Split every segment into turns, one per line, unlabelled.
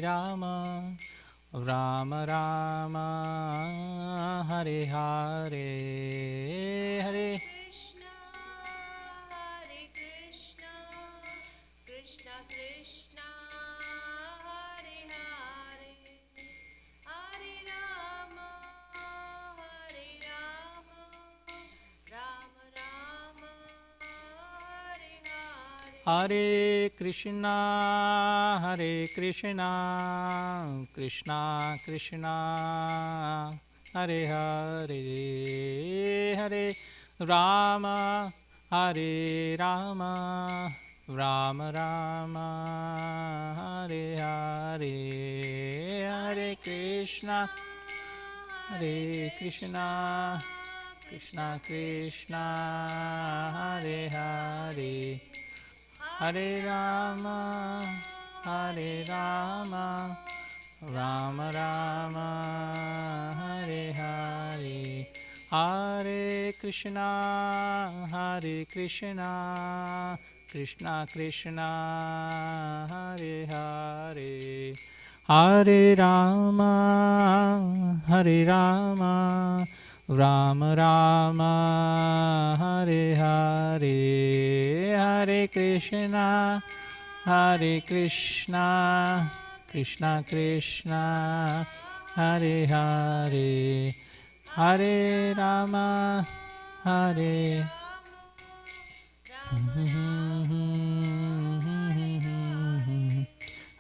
Rama Rama Rama Hare Hare Hare Hare Krishna, Hare Krishna, Krishna Krishna, Hare Hare, Hare Rama, Hare Rama, Rama Rama, Hare Hare, Hare Krishna, Hare Krishna, Krishna Krishna, Hare Hare. Hare Rama, Hare Rama, Rama Rama, Hare Hare. Hare Krishna, Hare Krishna, Krishna Krishna, Hare Hare. Hare Rama, Hare Rama, Rama Rama, Hare Hare. Hare Krishna, Hare Krishna, Krishna Krishna, Hare Hare. Hare Rama, Hare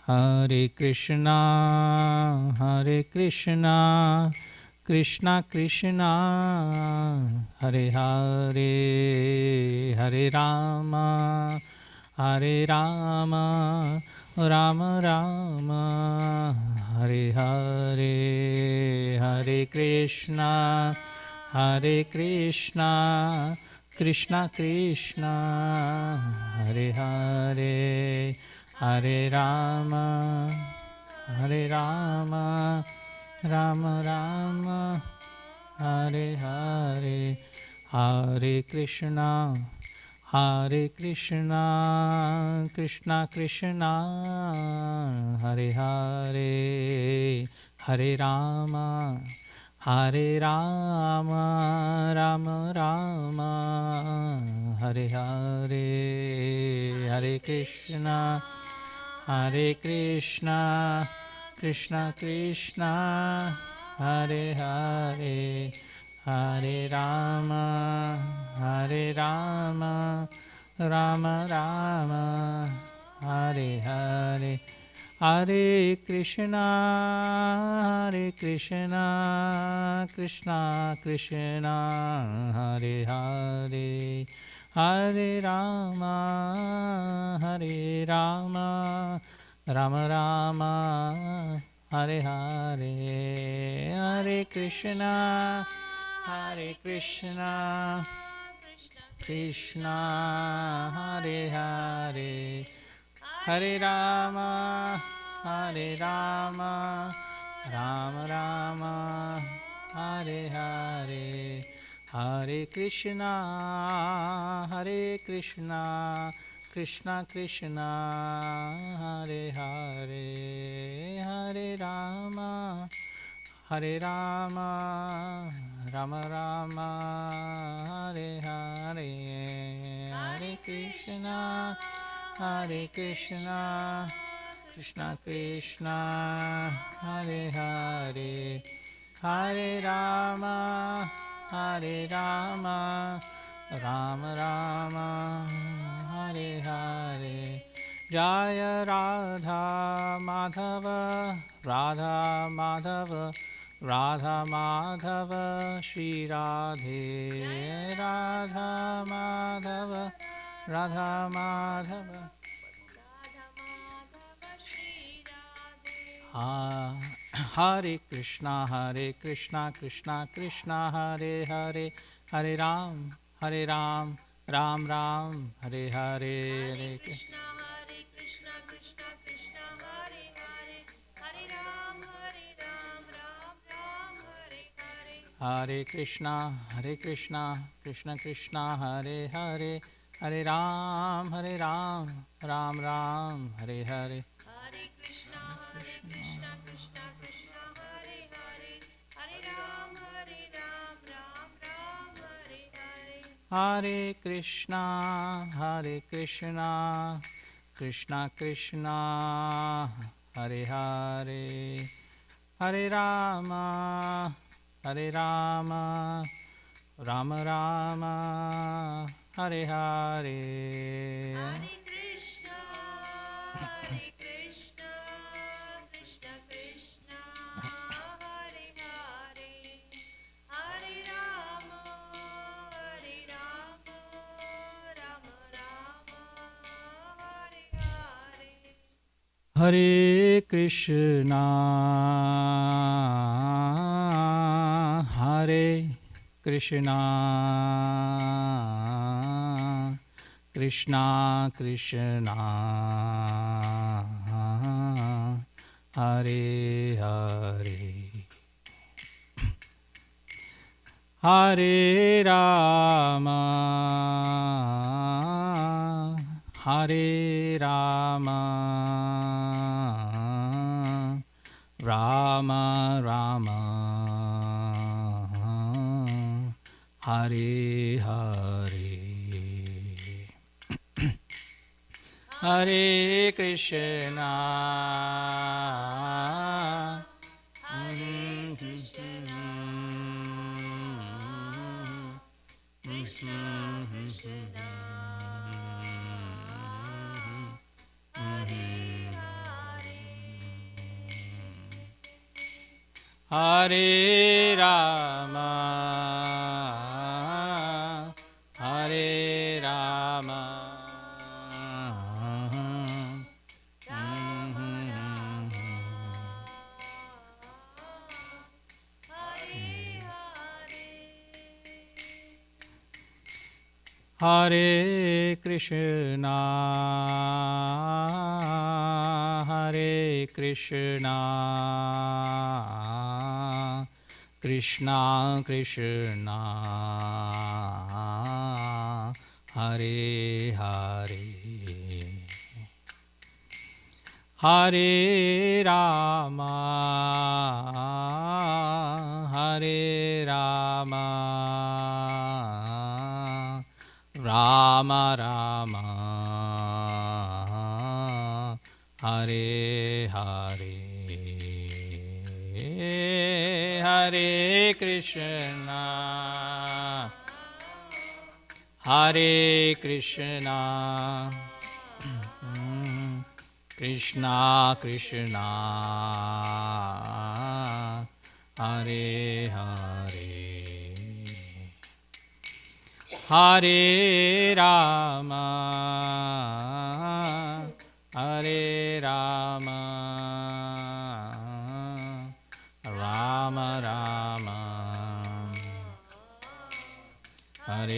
Hare Krishna, Hare Krishna, Krishna Krishna, Hare Hare. Hare Rama, Hare Rama, Rama Rama, Hare Hare. Hare Krishna, Hare Krishna, Krishna Krishna, Hare Hare. Hare Rama, Hare Rama, Rama Rama, Hare Hare. Hare Krishna, Hare Krishna, Krishna Krishna, Hare Hare. Hare Rama, Hare Rama, Rama Rama, Hare Hare. Hare Krishna, Hare Krishna, Krishna Krishna, Hare Hare. Hare Rama, Hare Rama, Rama Rama, Hare Hare. Hare Krishna, Hare Krishna, Krishna Krishna, Hare Hare. Hare Rama, Hare Rama, Rama Rama, Hare Hare. Hare Krishna, Hare Krishna, Krishna Hare Hare, Hare Rama, Hare Rama, Rama Rama, Hare Hare. Hare Krishna, Krishna Krishna, Hare Hare. Hare Rama, Hare Rama, Rama Rama, Hare Hare. Hare Krishna, Krishna Krishna, Hare Hare. Hare Rama, Hare Rama, Rama Rama, Hare Hare. Jaya Radha Madhava, Radha Madhava, Radha Madhava, Shri Radhe. Radha Madhava, Radha Madhava. Hare Krishna, Krishna Krishna, Hare Hare. Hare Ram, Ram Ram, Hare Hare. Hare Krishna, Krishna Krishna, Hare Hare. Hare Ram, Ram Ram, Hare Hare. Hare Krishna, Krishna Krishna, Hare Hare. Hare Ram, Ram Ram, Hare Hare. Hare Krishna, Hare Krishna, Krishna Krishna, Hare Hare, Hare Rama, Rama Rama, Hare Hare.
Hare Krishna, Krishna Krishna, Hare Hare, Hare Rama, Rama Rama, Hare Hare.
Hare Krishna, Hare Krishna, Krishna Krishna, Hare Hare, Hare Rama, Hare Rama, Rama Rama, Hare Hare. Hare Krishna,
Hare Krishna, Krishna Krishna, Hare Hare.
Hare Rama, Hare Rama, Hare Krishna, Hare Krishna, Krishna Krishna, Hare Hare, Hare Rama, Hare Rama, Rama Rama, Hare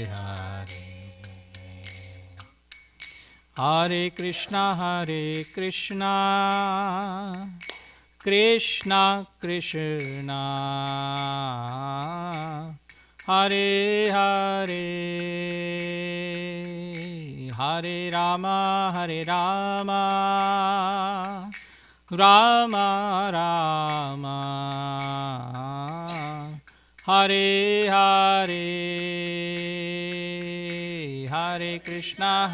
Hare, Hare Krishna, Hare Krishna, Krishna Krishna, Hare Hare, Hare Rama, Hare Rama, Rama Rama, Hare Hare, Hare Krishna, Krishna Krishna, Hare Hare, Hare Rama, Rama Rama, Hare Hare, Hare Krishna,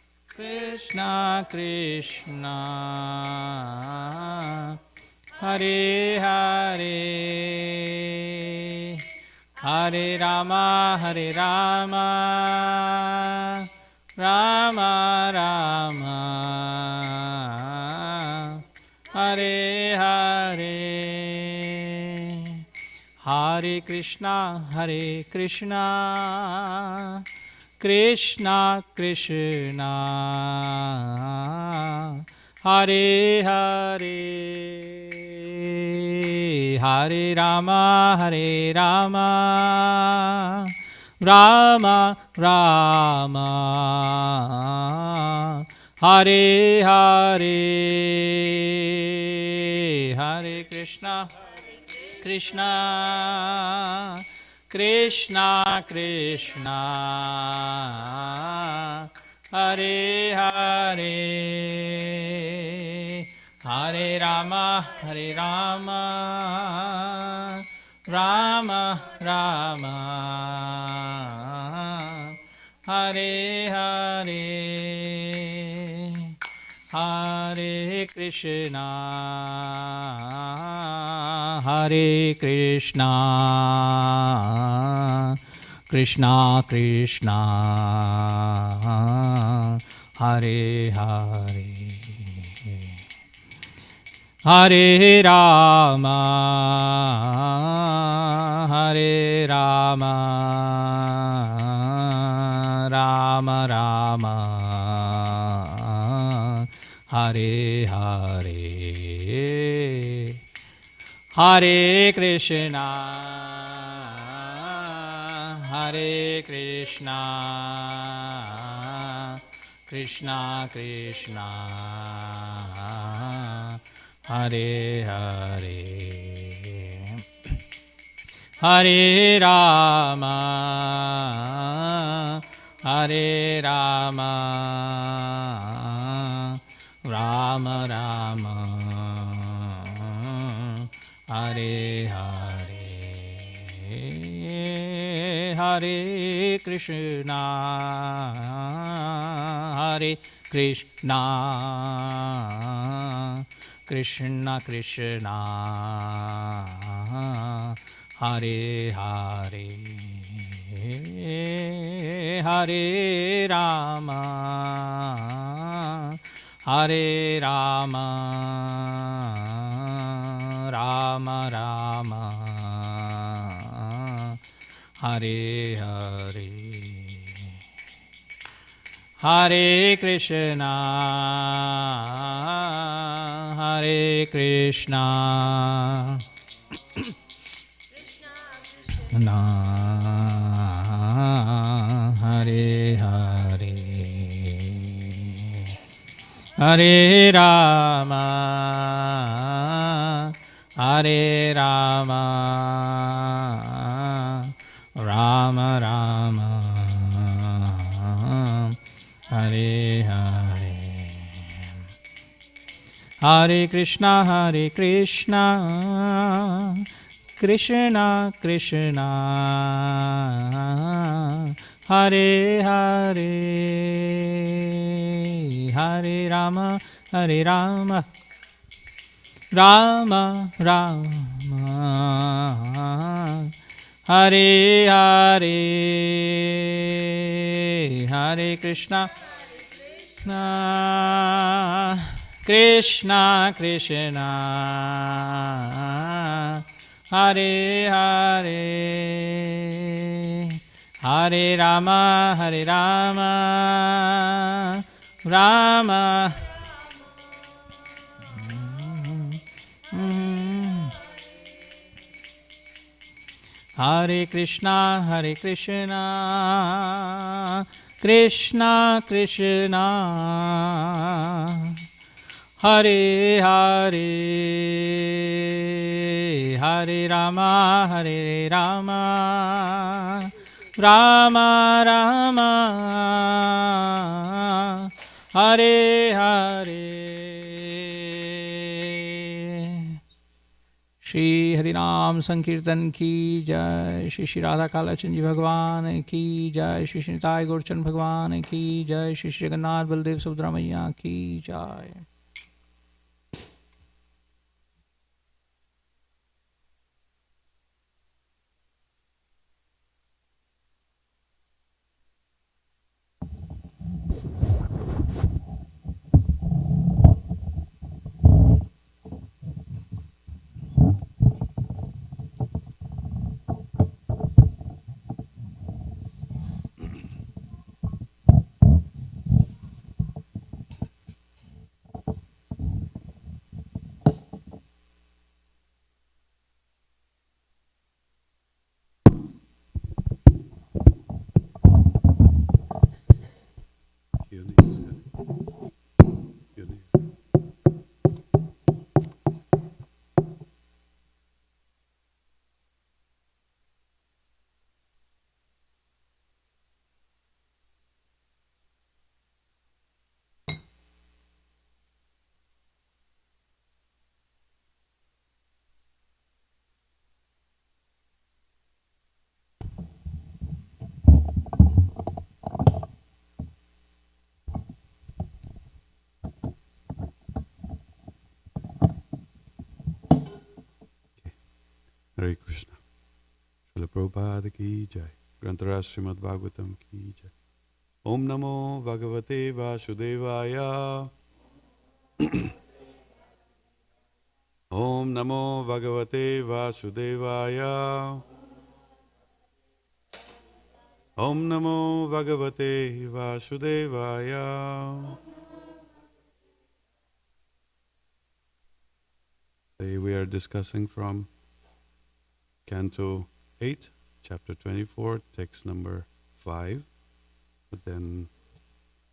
Krishna Krishna, Hare Hare, Hare Rama, Rama Rama, Hare Hare, Hare Krishna, Krishna Krishna, Hare Hare, Hare Rama, Rama Rama, Hare Hare, Hare Krishna, Krishna Krishna, Hare Hare, Hare Rama, Rama Rama Hare Hare Hare Krishna Hare Krishna Krishna Krishna Hare Hare Hare Rama Hare Rama Rama Rama Hare Hare Hare Krishna Hare Krishna Krishna Krishna Hare Hare Hare Rama Hare Rama Rama Rama Hare Hare Hare Krishna Hare Krishna Krishna Krishna Hare Hare Hare Rama Hare Rama Rama Rama Hare Hare Hare Krishna Hare Krishna Na Hare Hare Hare Rama Hare Rama Rama Rama Hare Hare Hare Krishna Krishna Krishna Hare Hare Hare Rama Rama Rama Hare Hare Hare Krishna Krishna Krishna Hare Hare Hare Rama Rama Hare Krishna Krishna Krishna Hare Hare Hare Rama Rama Rama Hare Hare Shri हरिनाम संकीर्तन की जय। श्री श्री राधा कालाचंद जी भगवान की जय। श्री श्री निताई गौरचंद भगवान की जय। श्री श्री जगन्नाथ बलदेव सुभद्रा मैया की जय।
Hare Krishna. Srila Prabhupada ki jai. Grantara Srimad Bhagavatam ki jai. Om Namo Bhagavate Vasudevaya. Om Namo Bhagavate Vasudevaya. Om Namo Bhagavate Vasudevaya. Today we are discussing from Canto 8, Chapter 24, text number 5. But then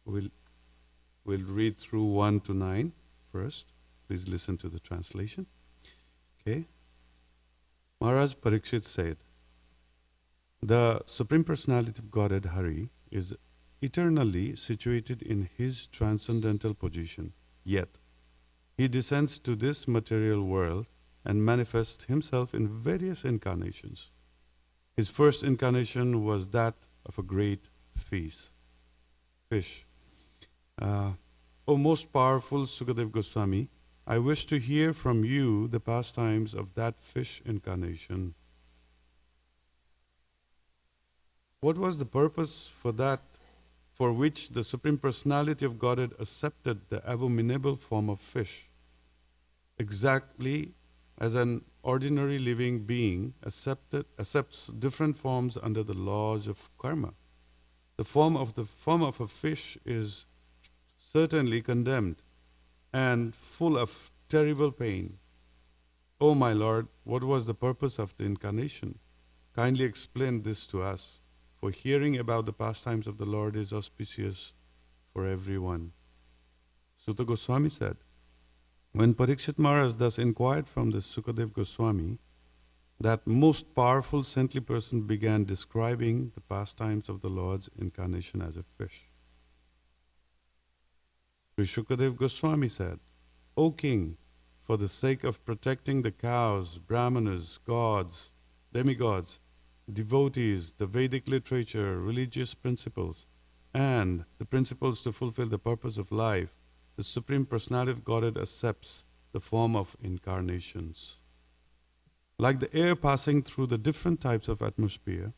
we'll read through 1 to 9 first. Please listen to the translation. Okay. Maharaj Parikshit said, the Supreme Personality of Godhead Hari is eternally situated in his transcendental position, yet he descends to this material world and manifests himself in various incarnations. His first incarnation was that of a great fish. O most powerful Sukadev Goswami, I wish to hear from you the pastimes of that fish incarnation. What was the purpose for which the Supreme Personality of Godhead accepted the abominable form of fish? Exactly as an ordinary living being accepts different forms under the laws of karma. The form of a fish is certainly condemned and full of terrible pain. O my Lord, what was the purpose of the incarnation? Kindly explain this to us, for hearing about the pastimes of the Lord is auspicious for everyone. Sutta Goswami said, when Parikshit Maharaj thus inquired from the Sukadev Goswami, that most powerful saintly person began describing the pastimes of the Lord's incarnation as a fish. Sri Sukadev Goswami said, O king, for the sake of protecting the cows, brahmanas, gods, demigods, devotees, the Vedic literature, religious principles, and the principles to fulfill the purpose of life, the Supreme Personality of Godhead accepts the form of incarnations. Like the air passing through the different types of atmosphere,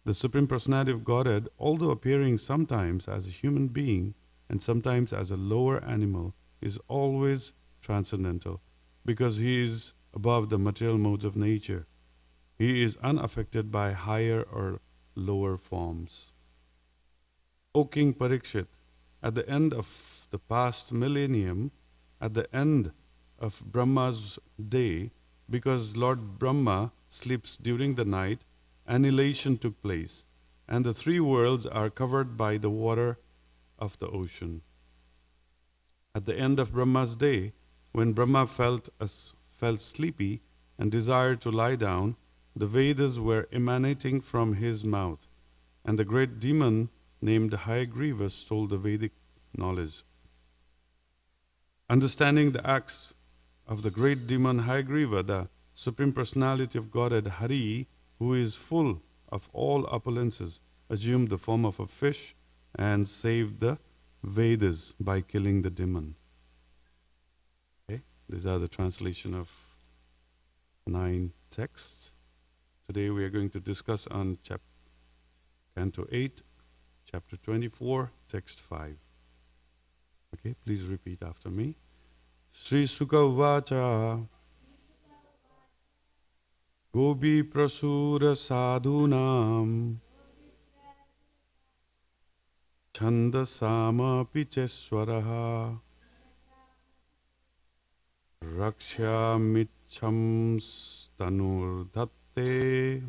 the Supreme Personality of Godhead, although appearing sometimes as a human being and sometimes as a lower animal, is always transcendental, because he is above the material modes of nature. He is unaffected by higher or lower forms. O King Parikshit, at the end of the past millennium, at the end of Brahma's day, because Lord Brahma sleeps during the night, annihilation took place, and the three worlds are covered by the water of the ocean. At the end of Brahma's day, when Brahma felt sleepy and desired to lie down, the Vedas were emanating from his mouth, and the great demon named Hayagriva stole the Vedic knowledge. Understanding the acts of the great demon Hayagriva, the Supreme Personality of Godhead Hari, who is full of all opulences, assumed the form of a fish and saved the Vedas by killing the demon. Okay, these are the translation of 9 texts. Today we are going to discuss on Canto 8, Chapter 24, Text 5. Okay, please repeat after me. Sri Sukha Vacha Gopi Prasura Sadhunam Chandasama Picheswaraha Raksha Micham Stanur Dhatte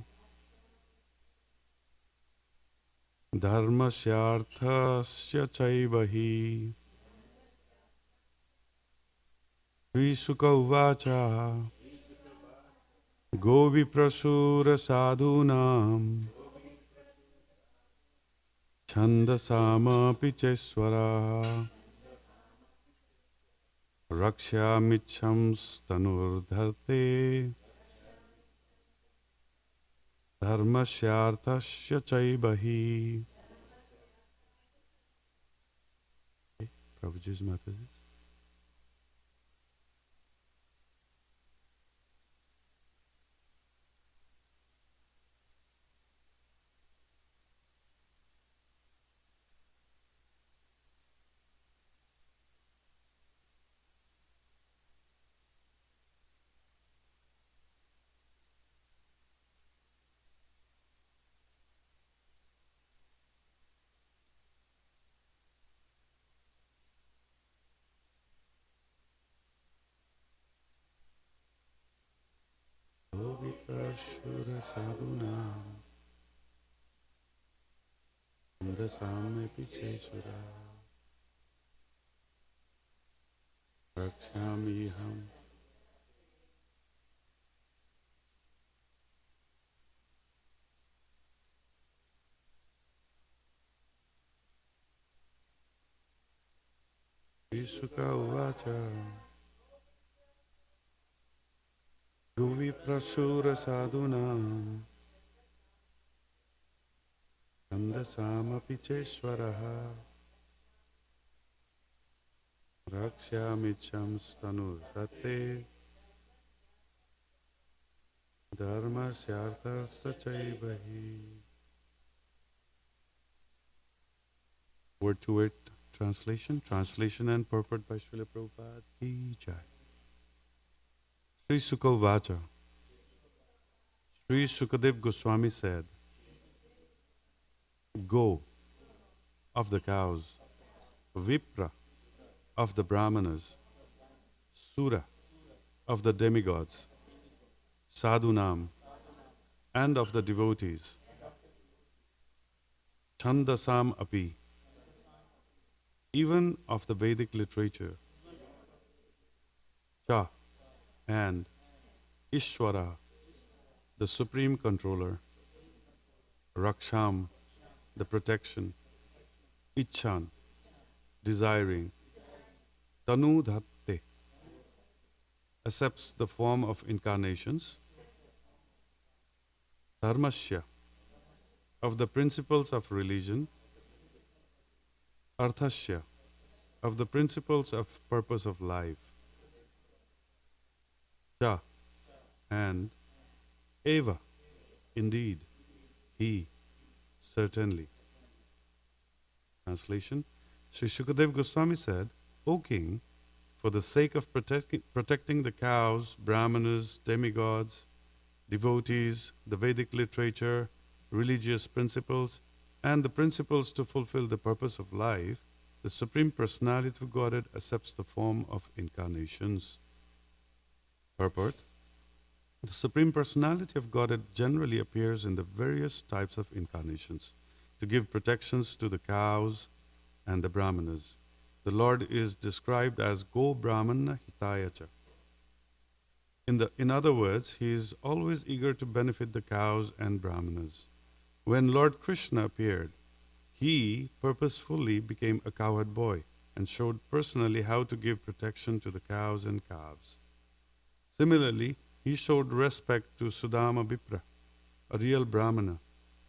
Dharmasyarthasya Chaivahi. Sri Sukha Uvacha Govi Prasura Sadhunam Chandasama Picheswara Raksha Micham Stanur Dharte Dharmasyarthasya Chaivahi. Okay, Prabhuji's Mataji. Prashura Sadhuna Andasame Pichesura Rakshami Ham. Shuka Uvacha Guvi Prasura Sadhuna Andasama Picheswaraha Rakshamicham Stanu Sate Dharma Syarthar Sachaivahi. Word to word translation and purport by Srila Prabhupada Ki Jai. Sri Sukha Vacha. Sri Sukadev Goswami said, Go of the cows, Vipra of the Brahmanas, Sura of the demigods, Sadhunam and of the devotees, Chandasam Api, even of the Vedic literature, Cha and Ishwara, the supreme controller, Raksham, the protection, Icchan, desiring, Tanu Dhatte, accepts the form of incarnations, Dharmasya, of the principles of religion, Arthasya, of the principles of purpose of life, Cha, and Eva, indeed, he, certainly. Translation. Sri Shukadev Goswami said, O king, for the sake of protecting the cows, brahmanas, demigods, devotees, the Vedic literature, religious principles, and the principles to fulfill the purpose of life, the Supreme Personality of Godhead accepts the form of incarnations. Purport. The Supreme Personality of Godhead generally appears in the various types of incarnations to give protections to the cows and the brahmanas. The Lord is described as Go Brahmana Hitayacha. In other words, he is always eager to benefit the cows and brahmanas. When Lord Krishna appeared, he purposefully became a cowherd boy and showed personally how to give protection to the cows and calves. Similarly, he showed respect to Sudama Vipra, a real Brahmana.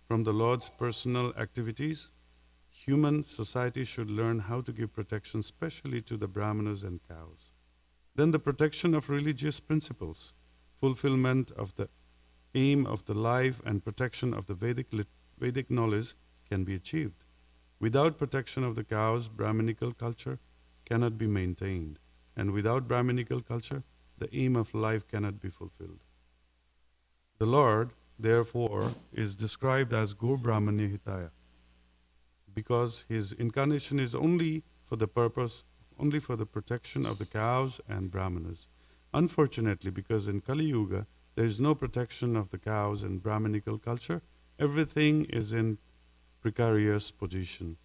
From the Lord's personal activities, human society should learn how to give protection specially to the Brahmanas and cows. Then the protection of religious principles, fulfillment of the aim of the life and protection of the Vedic knowledge can be achieved. Without protection of the cows, Brahminical culture cannot be maintained. And without Brahminical culture, the aim of life cannot be fulfilled. The Lord, therefore, is described as Go Brahmanya Hitaya, because his incarnation is only for the protection of the cows and brahmanas. Unfortunately, because in Kali Yuga, there is no protection of the cows and Brahminical culture, everything is in precarious position.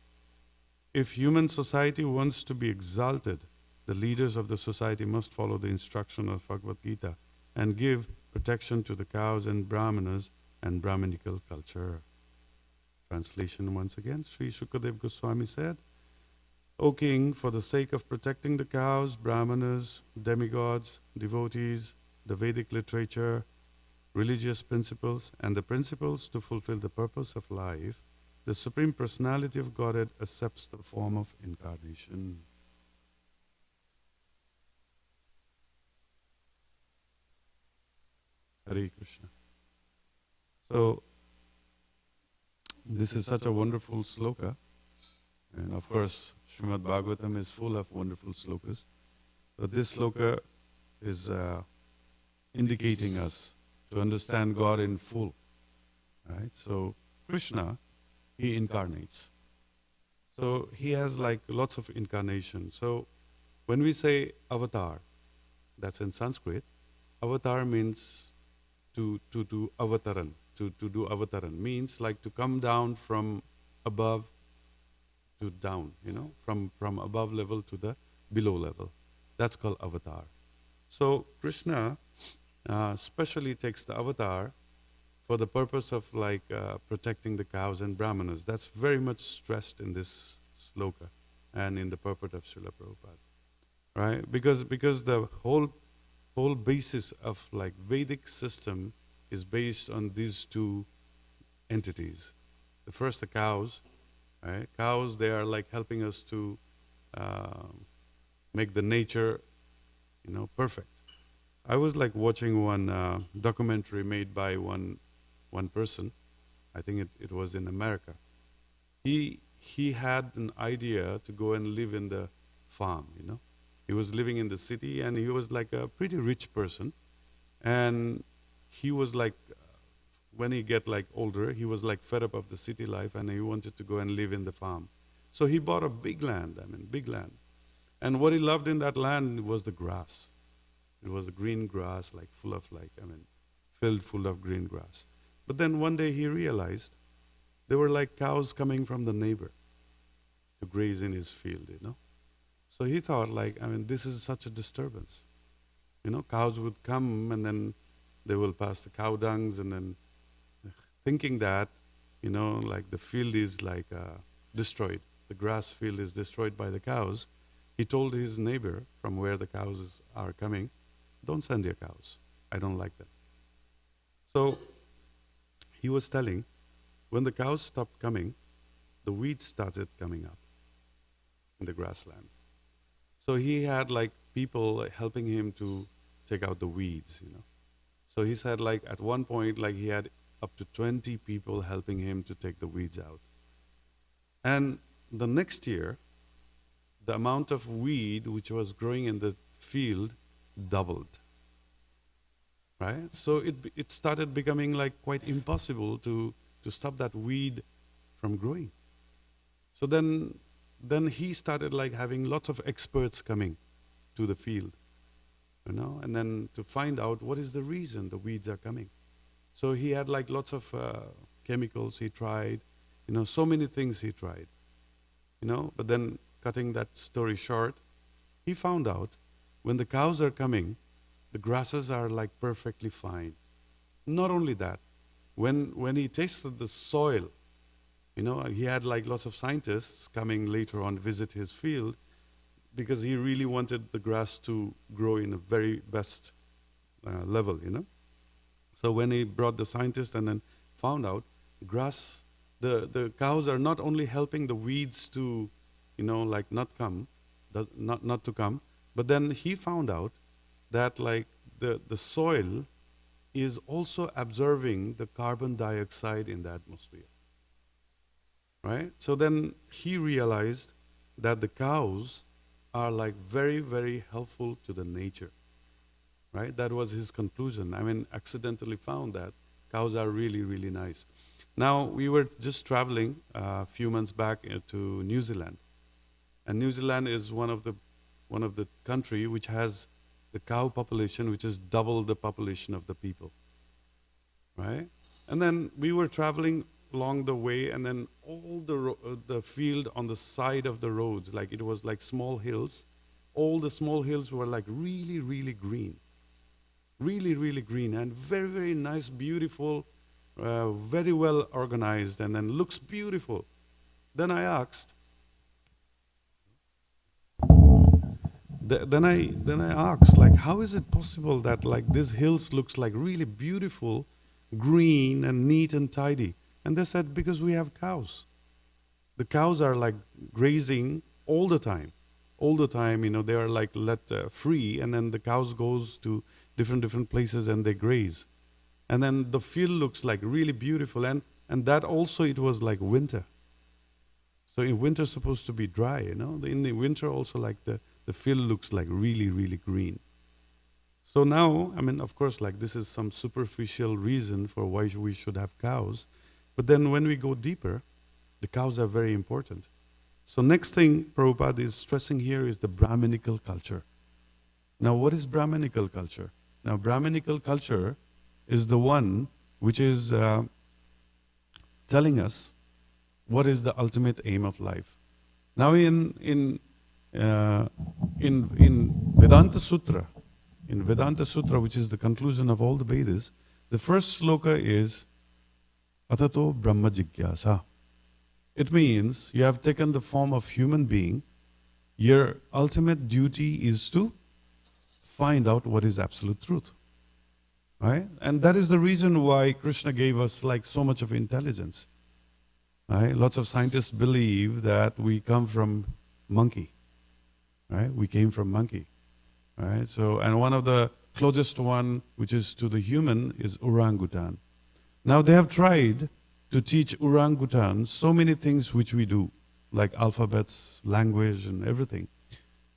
If human society wants to be exalted, the leaders of the society must follow the instruction of Bhagavad Gita and give protection to the cows and brahmanas and Brahminical culture. Translation once again. Sri Shukadev Goswami said, O king, for the sake of protecting the cows, brahmanas, demigods, devotees, the Vedic literature, religious principles, and the principles to fulfill the purpose of life, the Supreme Personality of Godhead accepts the form of incarnation. Hare Krishna. So, this is such a wonderful sloka. And of course, Srimad Bhagavatam is full of wonderful slokas. But this sloka is indicating us to understand God in full. Right? So, Krishna, he incarnates. So, he has like lots of incarnations. So, when we say avatar, that's in Sanskrit, avatar means to do avataran. To do avataran means like to come down from above to down, from above level to the below level. That's called avatar. So Krishna specially takes the avatar for the purpose of like protecting the cows and brahmanas. That's very much stressed in this sloka and in the purport of Srila Prabhupada, right? Because the whole basis of like Vedic system is based on these two entities. The first, the cows, right? Cows, they are like helping us to make the nature, perfect. I was like watching one documentary made by one person. I think it was in America. He had an idea to go and live in the farm, He was living in the city and he was like a pretty rich person. And he was like, when he get like older, he was like fed up of the city life and he wanted to go and live in the farm. So he bought a big land, big land. And what he loved in that land was the grass. It was the green grass, like full of filled full of green grass. But then one day he realized there were like cows coming from the neighbor to graze in his field, So he thought like, this is such a disturbance. Cows would come and then they will pass the cow dungs and then thinking that, like the field is like destroyed. The grass field is destroyed by the cows. He told his neighbor from where the cows are coming, don't send your cows. I don't like them. So he was telling, when the cows stopped coming, the weeds started coming up in the grassland. So he had like people helping him to take out the weeds, So he said like at one point like he had up to 20 people helping him to take the weeds out. And the next year, the amount of weed which was growing in the field doubled. Right? So it started becoming like quite impossible to stop that weed from growing. So then he started like having lots of experts coming to the field, and then to find out what is the reason the weeds are coming. So he had like lots of chemicals he tried, so many things he tried, but then cutting that story short, he found out when the cows are coming, the grasses are like perfectly fine. Not only that, when he tasted the soil, he had like lots of scientists coming later on visit his field because he really wanted the grass to grow in a very best level, So when he brought the scientists and then found out grass, the cows are not only helping the weeds to, like not to come, but then he found out that like the soil is also absorbing the carbon dioxide in the atmosphere. Right? So then he realized that the cows are like very, very helpful to the nature. Right? That was his conclusion. Accidentally found that cows are really, really nice. Now, we were just traveling a few months back to New Zealand. And New Zealand is one of the country which has the cow population which is double the population of the people. Right? And then we were traveling along the way, and then all the field on the side of the roads, like it was like small hills, all the small hills were like really, really green. Really, really green and very, very nice, beautiful, very well organized, and then looks beautiful. Then I asked, then I asked, like, how is it possible that like these hills looks like really beautiful, green and neat and tidy? And they said, because we have cows. The cows are like grazing all the time. All the time, they are like let free, and then the cows goes to different places and they graze. And then the field looks like really beautiful, and that also it was like winter. So in winter supposed to be dry, In the winter also like the field looks like really, really green. So now, of course, like this is some superficial reason for why we should have cows. But then when we go deeper, the cows are very important. So next thing Prabhupada is stressing here is the Brahminical culture. Now what is Brahminical culture? Now Brahminical culture is the one which is telling us what is the ultimate aim of life. Now in Vedanta Sutra, which is the conclusion of all the Vedas, the first sloka is Atato Brahma Jigyasa. It means you have taken the form of human being. Your ultimate duty is to find out what is absolute truth. Right? And that is the reason why Krishna gave us like so much of intelligence. Right? Lots of scientists believe that we come from monkey. Right? We came from monkey. Right? So, and one of the closest one, which is to the human, is orangutan. Now they have tried to teach orangutan so many things which we do, like alphabets, language, and everything.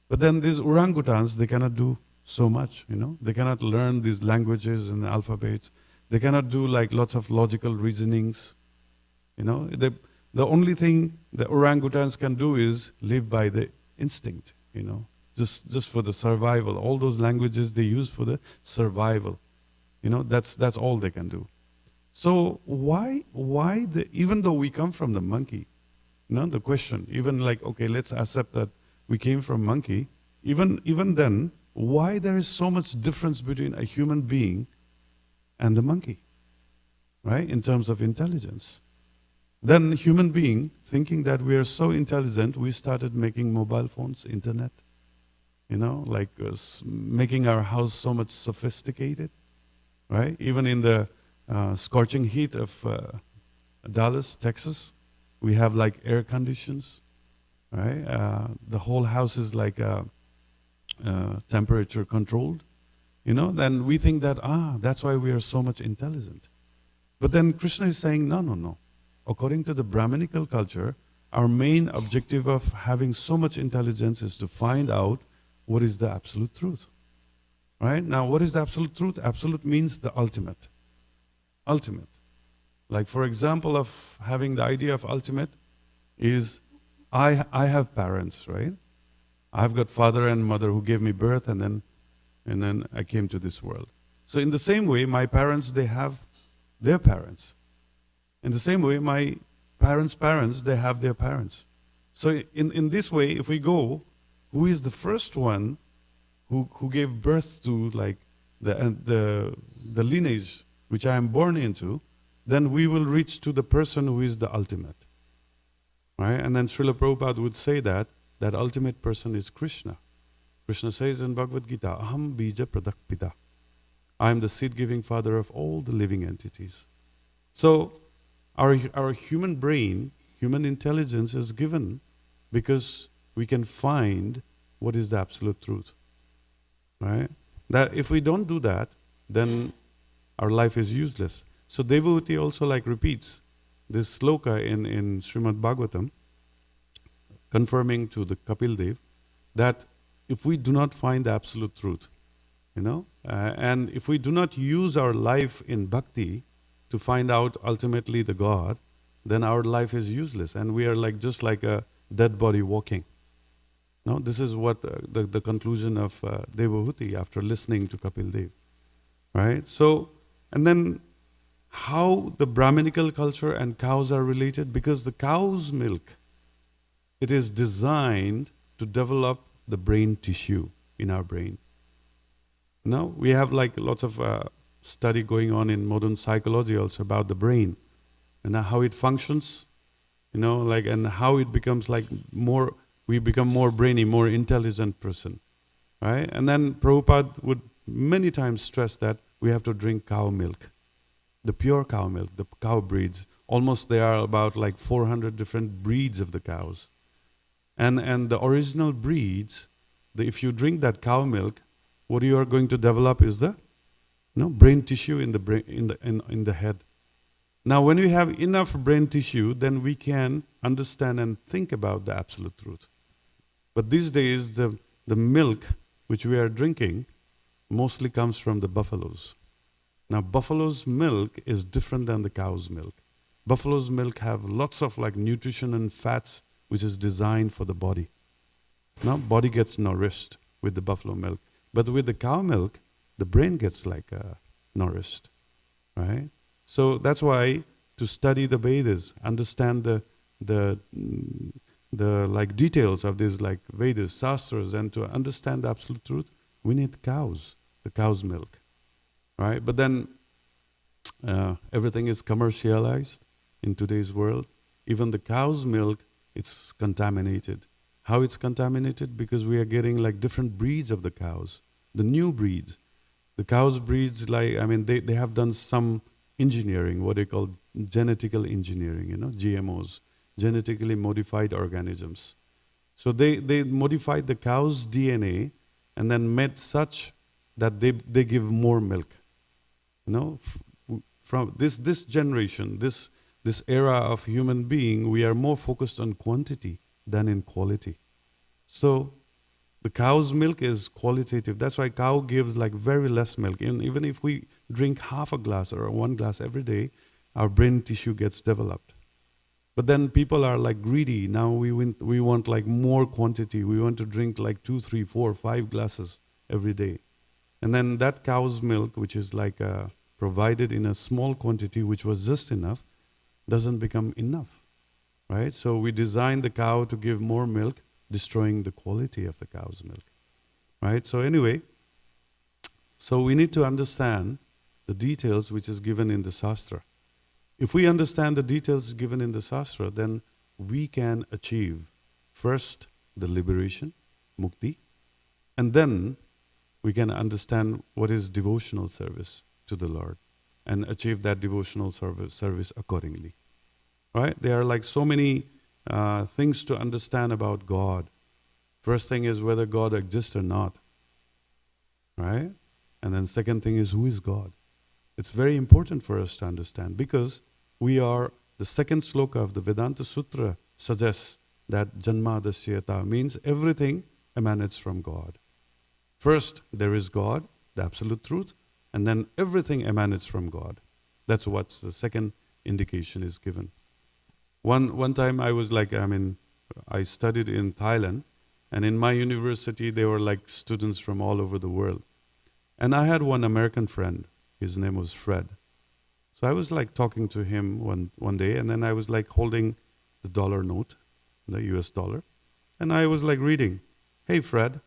But then these orangutans, they cannot do so much, you know. They cannot learn these languages and alphabets. They cannot do like lots of logical reasonings, you know. The only thing the orangutans can do is live by the instinct, you know, just for the survival. All those languages they use for the survival, you know. That's all they can do. So why even though we come from the monkey, you know, the question, even like, okay, let's accept that we came from monkey, even then, why there is so much difference between a human being and the monkey, right, in terms of intelligence? Then human being, thinking that we are so intelligent, we started making mobile phones, internet, you know, like making our house so much sophisticated, right? Even in the scorching heat of Dallas, Texas, we have like air conditions, right? The whole house is like temperature controlled, you know. Then we think that, that's why we are so much intelligent. But then Krishna is saying, no. According to the Brahminical culture, our main objective of having so much intelligence is to find out what is the absolute truth. Right? Now, what is the absolute truth? Absolute means the ultimate. Ultimate. Like, for example, of having the idea of ultimate is, I have parents, right? I've got father and mother who gave me birth, and then I came to this world. So in the same way, my parents, they have their parents. In the same way, my parents, they have their parents. So in this way, if we go, who is the first one who gave birth to like the lineage which I am born into, then we will reach to the person who is the ultimate. Right? And then Srila Prabhupada would say that ultimate person is Krishna. Krishna says in Bhagavad Gita, Aham bija pradakpita. I am the seed-giving father of all the living entities. So our human brain, human intelligence is given because we can find what is the absolute truth. Right? That if we don't do that, then our life is useless. So Devahuti also like repeats this sloka in Srimad Bhagavatam, confirming to the Kapil Dev that if we do not find the absolute truth, you know, and if we do not use our life in bhakti to find out ultimately the God, then our life is useless, and we are like just like a dead body walking. No, this is what the conclusion of Devahuti after listening to Kapil Dev, right? So, and then how the Brahminical culture and cows are related, because the cow's milk, it is designed to develop the brain tissue in our brain. Now, we have like lots of study going on in modern psychology also about the brain and how it functions, you know, like, and how it becomes like more, we become more brainy, more intelligent person, right? And then Prabhupada would many times stress that we have to drink cow milk, the pure cow milk, the cow breeds. Almost there are about like 400 different breeds of the cows. And the original breeds, if you drink that cow milk, what you are going to develop is the brain tissue in the brain, in the head. Now, when we have enough brain tissue, then we can understand and think about the absolute truth. But these days, the milk which we are drinking mostly comes from the buffaloes. Now, buffalo's milk is different than the cow's milk. Buffalo's milk have lots of like nutrition and fats which is designed for the body. Now, body gets nourished with the buffalo milk. But with the cow milk, the brain gets like nourished. right? So that's why to study the Vedas, understand the like details of these like Vedas, Shastras, and to understand the absolute truth, we need cows, the cow's milk, right? But then everything is commercialized in today's world. Even the cow's milk, it's contaminated. How it's contaminated? Because we are getting like different breeds of the cows, the new breeds. The cows breeds like, I mean, they have done some engineering, what they call genetical engineering, GMOs, genetically modified organisms. So they modified the cow's DNA and then made such that they give more milk. From this generation, this era of human being, we are more focused on quantity than in quality. So the cow's milk is qualitative. That's why cow gives like very less milk. And even if we drink half a glass or 1 glass every day, our brain tissue gets developed. But then people are like greedy. Now we want like more quantity. We want to drink like 2, 3, 4, 5 glasses every day. And then that cow's milk, which is like provided in a small quantity, which was just enough, doesn't become enough, right? So we designed the cow to give more milk, destroying the quality of the cow's milk, right? So anyway, so we need to understand the details which is given in the Shastra. If we understand the details given in the Shastra, then we can achieve first the liberation, mukti, and then we can understand what is devotional service to the Lord and achieve that devotional service accordingly. Right? There are like so many things to understand about God. First thing is whether God exists or not. Right? And then second thing is who is God. It's very important for us to understand because the second sloka of the Vedanta Sutra suggests that Janmadasyata means everything emanates from God. First, there is God, the absolute truth, and then everything emanates from God. That's what the second indication is given. One time I was like, I studied in Thailand, and in my university there were like students from all over the world. And I had one American friend, his name was Fred. So I was like talking to him one day, and then I was like holding the dollar note, the US dollar, and I was like reading, "Hey Fred,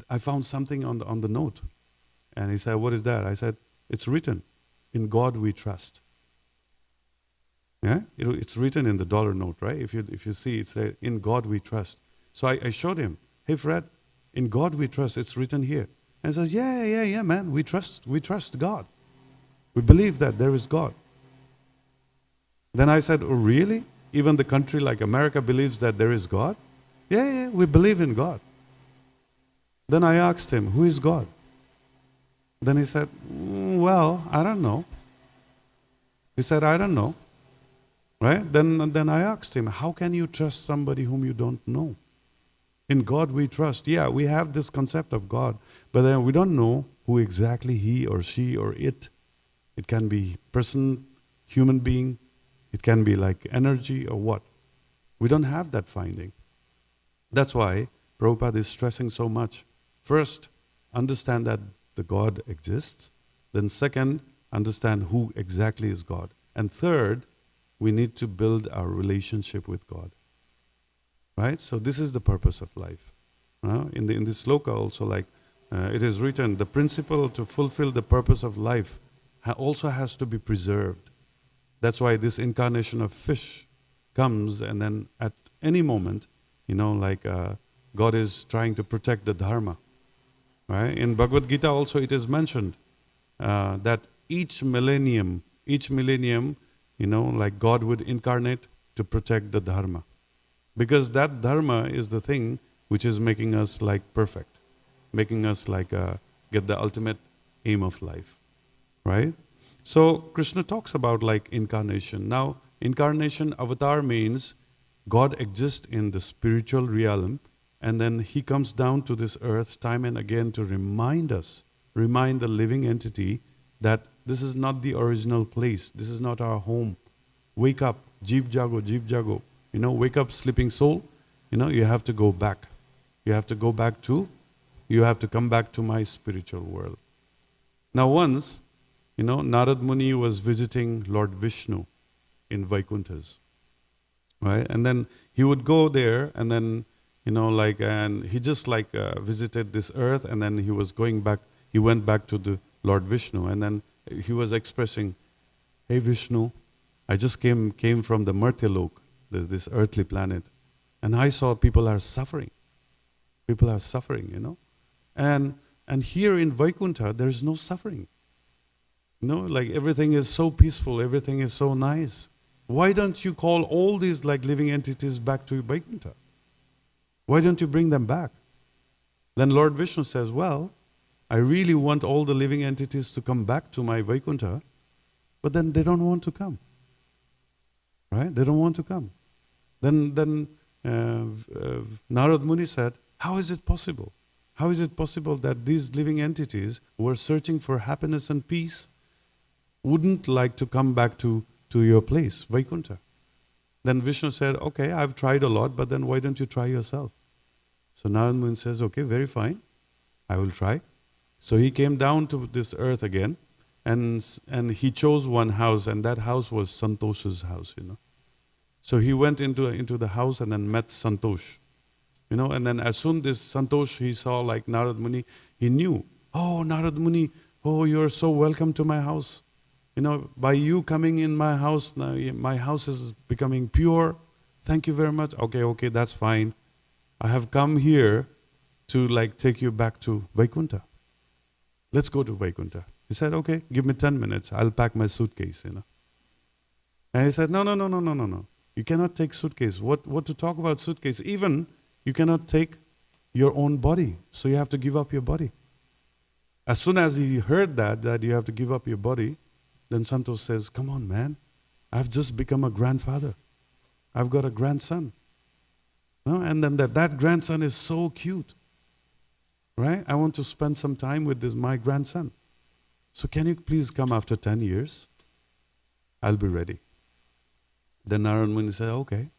I found something on the note." And he said, "What is that?" I said, "It's written, 'In God we trust.'" Yeah, it's written in the dollar note, right? If you see, it's there, "In God we trust." So I showed him, "Hey Fred, in God we trust. It's written here." And he says, "Yeah, man. We trust God. We believe that there is God." Then I said, "Oh, really? Even the country like America believes that there is God?" Yeah, we believe in God." Then I asked him, "Who is God?" Then he said, "Well, I don't know." He said, "I don't know." Right? Then I asked him, "How can you trust somebody whom you don't know?" In God we trust. Yeah, we have this concept of God, but then we don't know who exactly he or she or it. It can be person, human being. It can be like energy or what. We don't have that finding. That's why Prabhupada is stressing so much. First, understand that the God exists. Then second, understand who exactly is God. And third, we need to build our relationship with God. Right? So this is the purpose of life. In this sloka also, like it is written, the principle to fulfill the purpose of life also has to be preserved. That's why this incarnation of fish comes, and then at any moment, God is trying to protect the dharma. Right? In Bhagavad Gita also it is mentioned that each millennium, God would incarnate to protect the dharma. Because that dharma is the thing which is making us like perfect, making us like get the ultimate aim of life. Right? So Krishna talks about like incarnation. Now, incarnation, avatar means God exists in the spiritual realm, and then he comes down to this earth time and again to remind the living entity that this is not the original place, this is not our home. Wake up, jeev jago. Wake up, sleeping soul. You have to go back. You have to come back to my spiritual world. Now once Narad Muni was visiting Lord Vishnu in Vaikunthas, right? And then he would go there, and then, and he just visited this earth, and then he was going back, he went back to the Lord Vishnu, and then he was expressing, hey Vishnu, I just came from the Martyalok, this earthly planet, and I saw people are suffering. People are suffering, And here in Vaikuntha, there is no suffering. Everything is so peaceful, everything is so nice. Why don't you call all these living entities back to Vaikuntha? Why don't you bring them back? Then Lord Vishnu says, well, I really want all the living entities to come back to my Vaikuntha, but then they don't want to come. Right? They don't want to come. Then Narad Muni said, how is it possible? How is it possible that these living entities who are searching for happiness and peace wouldn't like to come back to your place, Vaikuntha? Then Vishnu said, okay, I've tried a lot, but then why don't you try yourself? So Narad Muni says, okay, very fine, I will try. So he came down to this earth again, and he chose one house, and that house was Santosha's house, So he went into the house and then met Santosh. And then as soon as Santosh, he saw Narad Muni, he knew, oh, Narad Muni, oh, you're so welcome to my house. By you coming in my house, now my house is becoming pure. Thank you very much. Okay, that's fine. I have come here to take you back to Vaikuntha. Let's go to Vaikuntha. He said, okay, give me 10 minutes. I'll pack my suitcase, And he said, no. You cannot take suitcase. What to talk about suitcase? Even you cannot take your own body. So you have to give up your body. As soon as he heard that you have to give up your body, then Santosh says, come on, man. I've just become a grandfather. I've got a grandson. No? And then that grandson is so cute. Right? I want to spend some time with my grandson. So can you please come after 10 years? I'll be ready. Then Narad Muni said, okay,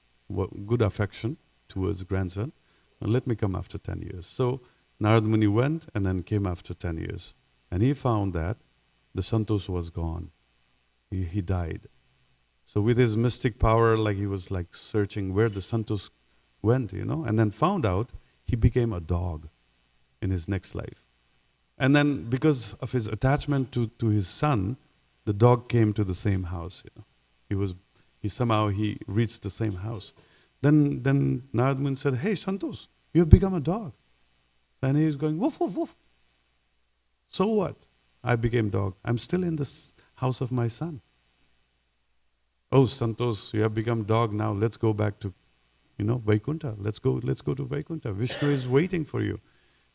good affection towards grandson. Now let me come after 10 years. So Narad Muni went and then came after 10 years. And he found that the Santosh was gone. He died. So with his mystic power, he was searching where the Santosh went, and then found out he became a dog in his next life. And then because of his attachment to his son, the dog came to the same house. He reached the same house. Then Narad Muni said, hey, Santosh, you have become a dog. And he's going, woof, woof, woof. So what? I became dog. I'm still in this house of my son. Oh, Santosh, you have become dog now. Let's go back to, Vaikuntha. Let's go to Vaikuntha. Vishnu is waiting for you.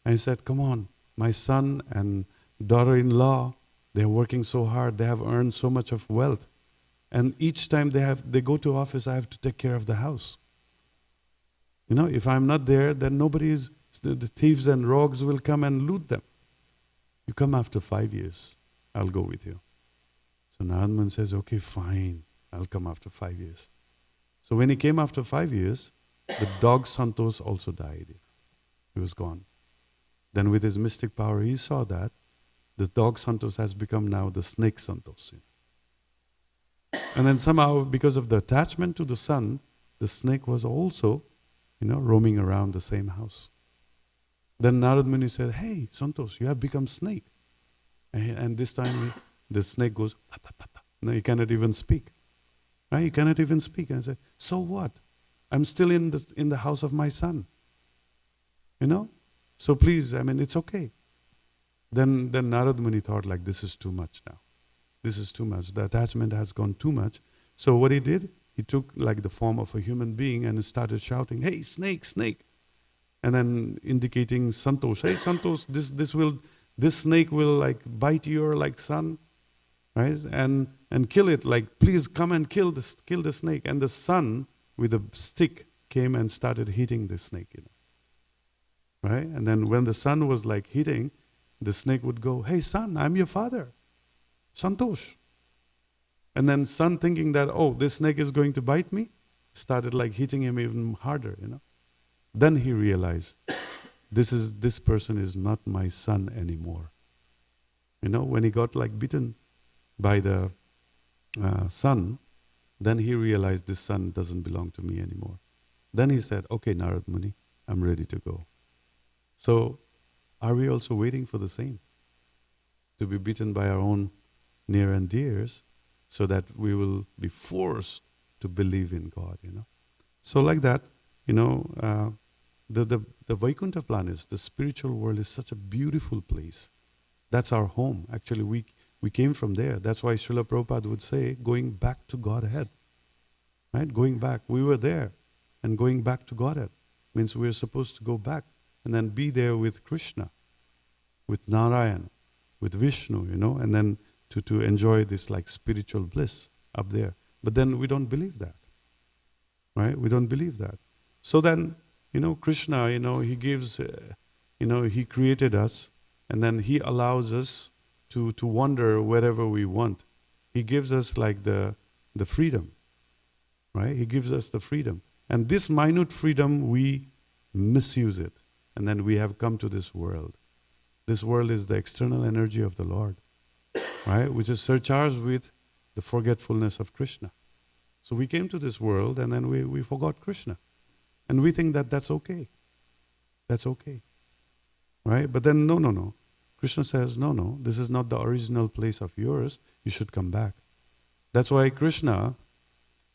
And he said, come on, my son and daughter-in-law, they're working so hard. They have earned so much of wealth. And each time they go to office, I have to take care of the house. If I'm not there, then the thieves and rogues will come and loot them. You come after 5 years, I'll go with you. So Narad Muni says, okay, fine, I'll come after 5 years. So when he came after 5 years, the dog Santosh also died. He was gone. Then with his mystic power, he saw that the dog Santosh has become now the snake Santosh. And then somehow, because of the attachment to the son, the snake was also, roaming around the same house. Then Narad Muni said, hey, Santosh, you have become snake. And this time the snake goes, pa, pa, pa, pa. No, you cannot even speak. Right? You cannot even speak. And I said, so what? I'm still in the house of my son. So please, it's okay. Then Narad Muni thought this is too much now. This is too much. The attachment has gone too much. So what he did, he took the form of a human being and started shouting, hey, snake, snake. And then indicating Santosh, hey, Santosh, this snake will bite your son, right? And kill it. Please come and kill the snake. And the son with a stick came and started hitting the snake, right? And then when the son was hitting, the snake would go, hey, son, I'm your father, Santosh. And then son, thinking that, oh, this snake is going to bite me, started hitting him even harder, Then he realized, this person is not my son anymore. When he got bitten, by the sun, then he realized this sun doesn't belong to me anymore. Then he said, okay, Narad Muni, I'm ready to go. So, are we also waiting for the same? To be beaten by our own near and dears, so that we will be forced to believe in God, So like that, the Vaikuntha planet, the spiritual world, is such a beautiful place. That's our home. Actually, we came from there. That's why Srila Prabhupada would say, going back to Godhead. Right? Going back. We were there. And going back to Godhead means we're supposed to go back and then be there with Krishna, with Narayan, with Vishnu, and then to enjoy this like spiritual bliss up there. But then we don't believe that. Right? We don't believe that. So then, Krishna, he gives, he created us, and then he allows us to wander wherever we want. He gives us like the freedom. Right? He gives us the freedom. And this minute freedom, we misuse it. And then we have come to this world. This world is the external energy of the Lord, right? Which is surcharged with the forgetfulness of Krishna. So we came to this world and then we forgot Krishna. And we think that that's okay. That's okay. Right? But then, no. Krishna says, no, this is not the original place of yours. You should come back. That's why Krishna,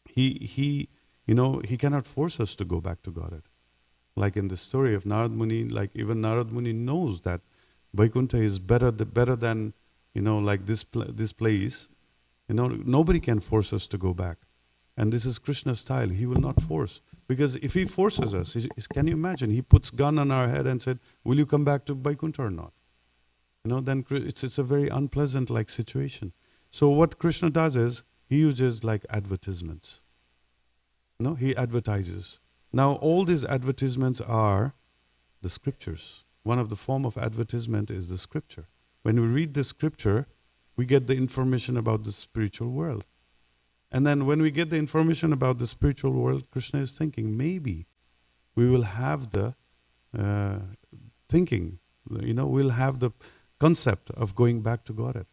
he cannot force us to go back to Godhead. Like in the story of Narad Muni, like even Narad Muni knows that Vaikuntha is better than, like this place. Nobody can force us to go back. And this is Krishna's style. He will not force. Because if he forces us, can you imagine? He puts gun on our head and said, will you come back to Vaikuntha or not? Then it's a very unpleasant like situation. So what Krishna does is, he uses like advertisements. He advertises. Now all these advertisements are the scriptures. One of the form of advertisement is the scripture. When we read the scripture, we get the information about the spiritual world. And then when we get the information about the spiritual world, Krishna is thinking, maybe we will have the thinking, we'll have the concept of going back to Godhead.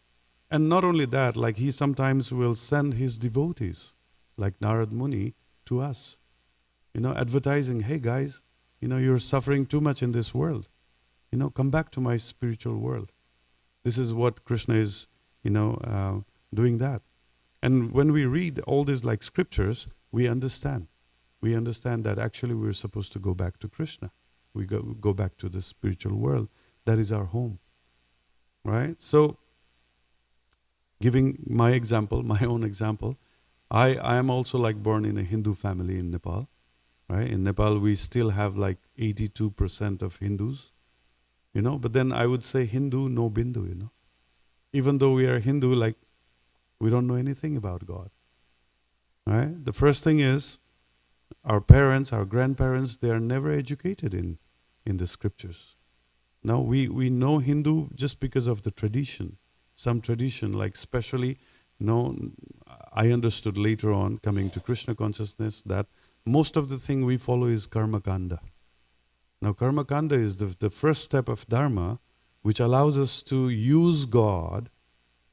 And not only that, like he sometimes will send his devotees, like Narad Muni, to us. Advertising, hey guys, you're suffering too much in this world. Come back to my spiritual world. This is what Krishna is, doing that. And when we read all these like scriptures, we understand. We understand that actually we're supposed to go back to Krishna. We go back to the spiritual world. That is our home. Right? So, giving my example, my own example, I am also like born in a Hindu family in Nepal. Right? In Nepal, we still have like 82% of Hindus. But then I would say Hindu, no Bindu, Even though we are Hindu, like, we don't know anything about God. Right? The first thing is, our parents, our grandparents, they are never educated in the scriptures. Now, we know Hindu just because of the tradition. Some tradition, like especially, I understood later on, coming to Krishna consciousness, that most of the thing we follow is karma kanda. Now, karma kanda is the first step of dharma, which allows us to use God,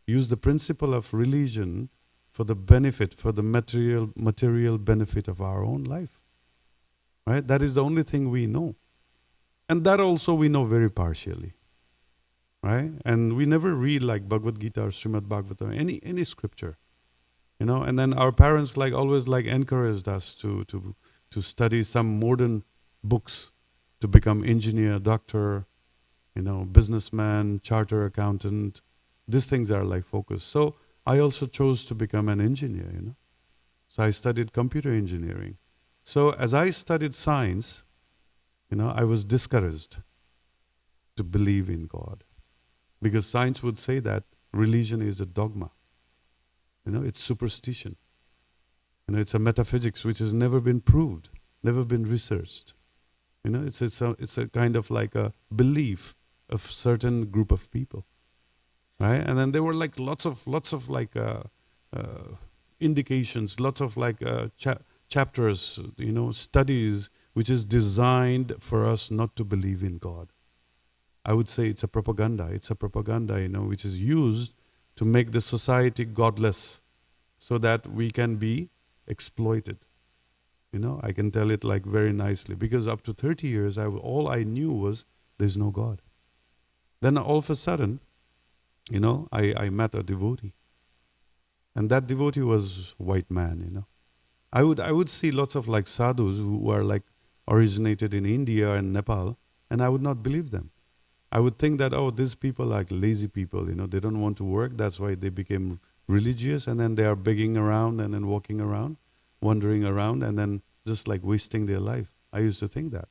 use the principle of religion for the benefit, for the material benefit of our own life. Right? That is the only thing we know. And that also we know very partially. Right? And we never read like Bhagavad Gita or Srimad Bhagavatam, any scripture. And then our parents like always like encouraged us to study some modern books, to become engineer, doctor, businessman, charter accountant. These things are like focus. So I also chose to become an engineer, So I studied computer engineering. So as I studied science, I was discouraged to believe in God. Because science would say that religion is a dogma. It's superstition. It's a metaphysics which has never been proved, never been researched. It's a kind of like a belief of certain group of people. Right? And then there were like lots of like indications, lots of like chapters, studies, which is designed for us not to believe in God. I would say it's a propaganda. It's a propaganda, which is used to make the society godless so that we can be exploited. I can tell it like very nicely, because up to 30 years, all I knew was there's no God. Then all of a sudden, I met a devotee. And that devotee was white man, I would see lots of like sadhus who were like originated in India and Nepal, and I would not believe them. I would think that, oh, these people are like lazy people, they don't want to work, that's why they became religious, and then they are begging around and then walking around, wandering around, and then just like wasting their life. I used to think that.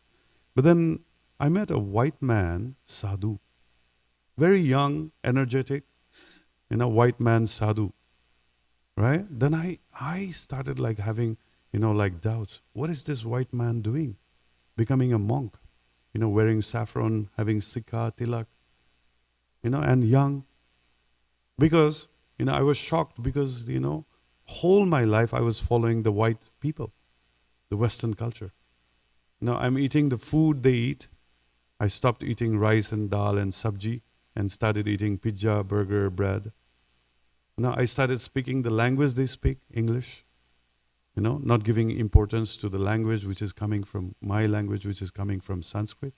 But then I met a white man, sadhu, very young, energetic, white man sadhu, right? Then I started like having, like doubts. What is this white man doing? Becoming a monk, wearing saffron, having sikha, tilak, and young. Because, I was shocked because, whole my life I was following the white people, the Western culture. I'm eating the food they eat. I stopped eating rice and dal and sabji and started eating pizza, burger, bread. I started speaking the language they speak, English. Not giving importance to the language which is coming from my language, which is coming from Sanskrit.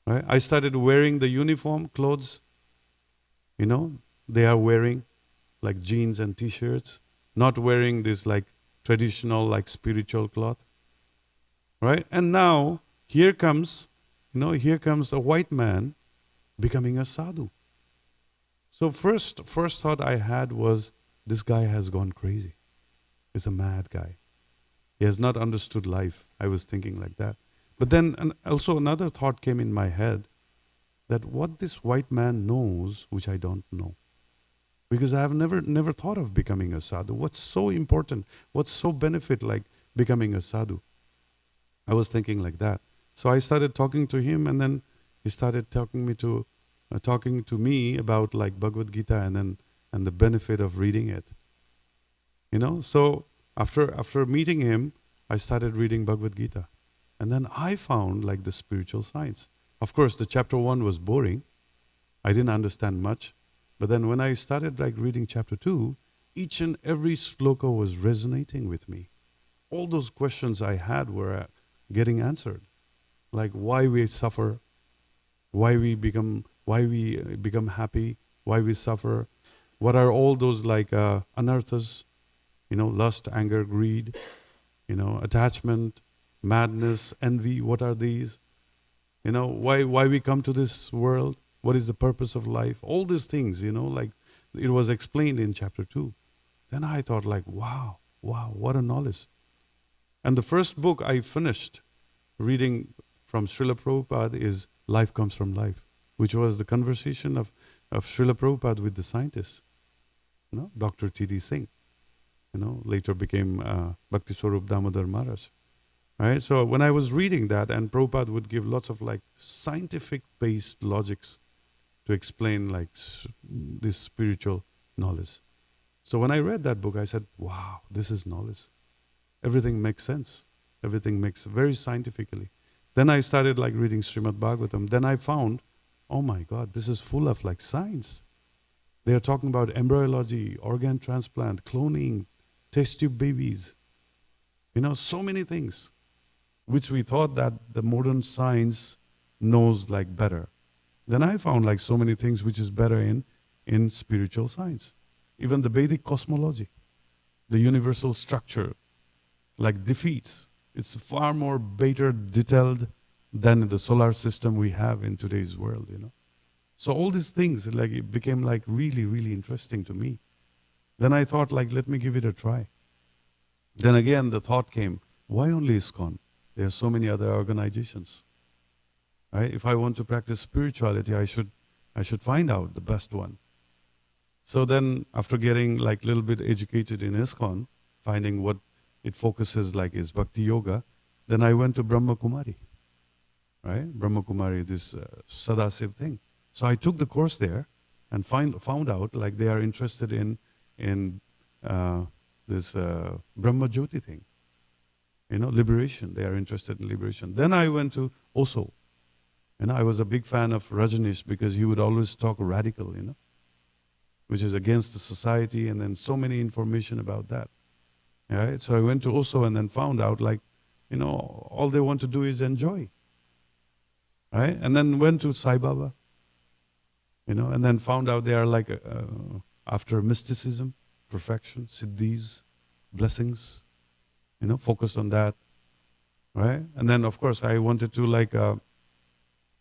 Right? I started wearing the uniform clothes. They are wearing like jeans and t-shirts, not wearing this like traditional like spiritual cloth. Right? And now here comes a white man becoming a sadhu. So first thought I had was, this guy has gone crazy. He's a mad guy. He has not understood life. I was thinking like that. But then also another thought came in my head, that what this white man knows, which I don't know. Because I have never thought of becoming a sadhu. What's so important? What's so benefit like becoming a sadhu? I was thinking like that. So I started talking to him, and then he started talking to me about like Bhagavad Gita and the benefit of reading it. So after meeting him, I started reading Bhagavad Gita. And then I found like the spiritual science. Of course, the chapter 1 was boring. I didn't understand much. But then when I started like reading chapter 2, each and every sloka was resonating with me. All those questions I had were getting answered. Like why we suffer, why we become happy, why we suffer, what are all those like anarthas, lust, anger, greed, attachment, madness, envy, what are these? Why we come to this world, what is the purpose of life? All these things, like it was explained in chapter 2. Then I thought like, wow, what a knowledge. And the first book I finished reading from Srila Prabhupada is Life Comes from Life, which was the conversation of Srila Prabhupada with the scientist, Dr. T.D. Singh, later became Bhakti Swarup Damodar Maharaj. Right? So when I was reading that, and Prabhupada would give lots of like scientific-based logics to explain like this spiritual knowledge. So when I read that book, I said, wow, this is knowledge. Everything makes sense. Everything makes very scientifically. Then I started like reading Srimad Bhagavatam. Then I found, oh my God, this is full of like science. They are talking about embryology, organ transplant, cloning, test tube babies. So many things which we thought that the modern science knows like better. Then I found like so many things which is better in spiritual science. Even the Vedic cosmology, the universal structure, like defeats. It's far more better detailed than the solar system we have in today's world, So all these things, like it became like really, really interesting to me. Then I thought like, let me give it a try. Then again the thought came, why only ISKCON? There are so many other organizations. Right? If I want to practice spirituality, I should find out the best one. So then after getting like a little bit educated in ISKCON, finding what it focuses like is Bhakti Yoga, then I went to Brahma Kumari. Right? Brahma Kumari, this Sadasiv thing. So I took the course there and found out like they are interested in this Brahma Jyoti thing. Liberation. They are interested in liberation. Then I went to Osho. I was a big fan of Rajneesh because he would always talk radical, which is against the society, and then so many information about that. Right? So I went to Oslo and then found out, like, all they want to do is enjoy. Right? And then went to Sai Baba, and then found out they are like after mysticism, perfection, siddhis, blessings, focused on that. Right? And then, of course, I wanted to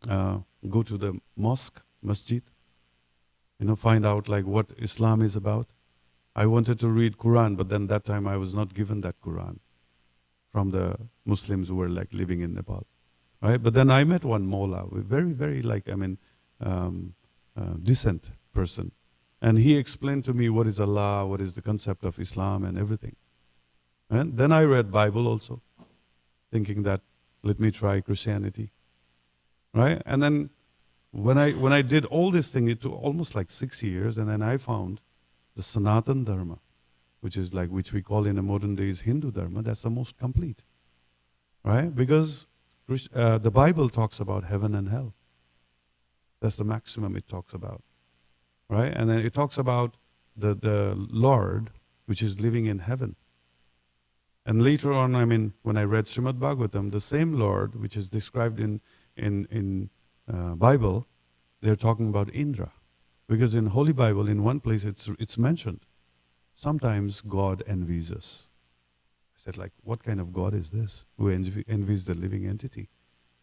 go to the mosque, masjid, find out like what Islam is about. I wanted to read Quran, but then that time I was not given that Quran from the Muslims who were like living in Nepal. Right? But then I met one Mullah, very, very decent person. And he explained to me what is Allah, what is the concept of Islam and everything. And then I read Bible also, thinking that, let me try Christianity. Right? And then when I did all this thing, it took almost like 6 years, and then I found the Sanatan Dharma, which we call in the modern days Hindu Dharma. That's the most complete. Right? Because the Bible talks about heaven and hell. That's the maximum it talks about. Right? And then it talks about the Lord, which is living in heaven. And later on, when I read Srimad Bhagavatam, the same Lord, which is described in Bible, they're talking about Indra. Because in Holy Bible, in one place, it's mentioned. Sometimes God envies us. I said, like, what kind of God is this who envies the living entity?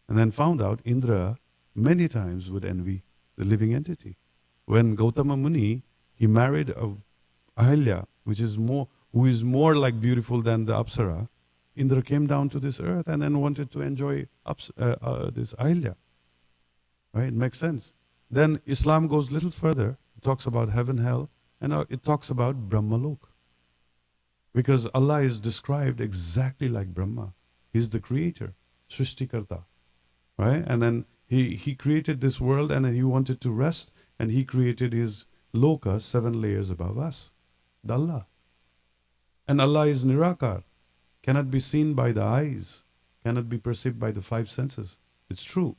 And then found out Indra many times would envy the living entity. When Gautama Muni, he married Ahilya, who is more like beautiful than the Apsara. Indra came down to this earth and then wanted to enjoy this Ahilya. Right? It makes sense. Then Islam goes a little further. It talks about heaven, hell, and it talks about Brahmalok. Because Allah is described exactly like Brahma. He's the creator, Srishtikarta. Right? And then he created this world and he wanted to rest, and he created his loka 7 layers above us. The Allah. And Allah is Nirakar. Cannot be seen by the eyes. Cannot be perceived by the 5 senses. It's true.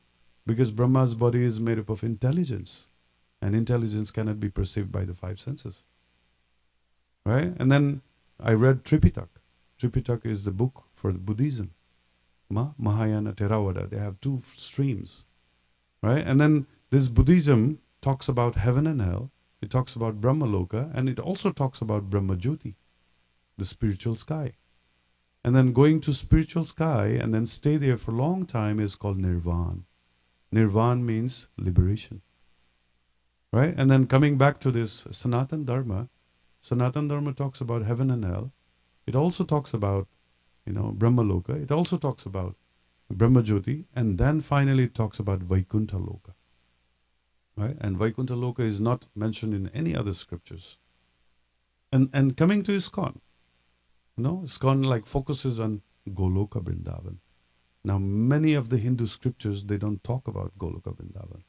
Because Brahma's body is made up of intelligence. And intelligence cannot be perceived by the 5 senses. Right? And then I read Tripitak. Tripitak is the book for Buddhism. Mahayana, Theravada. They have 2 streams. Right? And then this Buddhism talks about heaven and hell. It talks about Brahmaloka. And it also talks about Brahmajyoti, the spiritual sky. And then going to spiritual sky and then stay there for a long time is called Nirvana. Nirvana means liberation. Right? And then coming back to this Sanatan Dharma talks about heaven and hell. It also talks about, Brahmaloka. It also talks about Brahmajyoti. And then finally it talks about Vaikuntha Loka. Right? And Vaikuntha Loka is not mentioned in any other scriptures. And coming to ISKCON, ISKCON focuses on Goloka Vrindavan. Now, many of the Hindu scriptures, they don't talk about Goloka Vrindavan.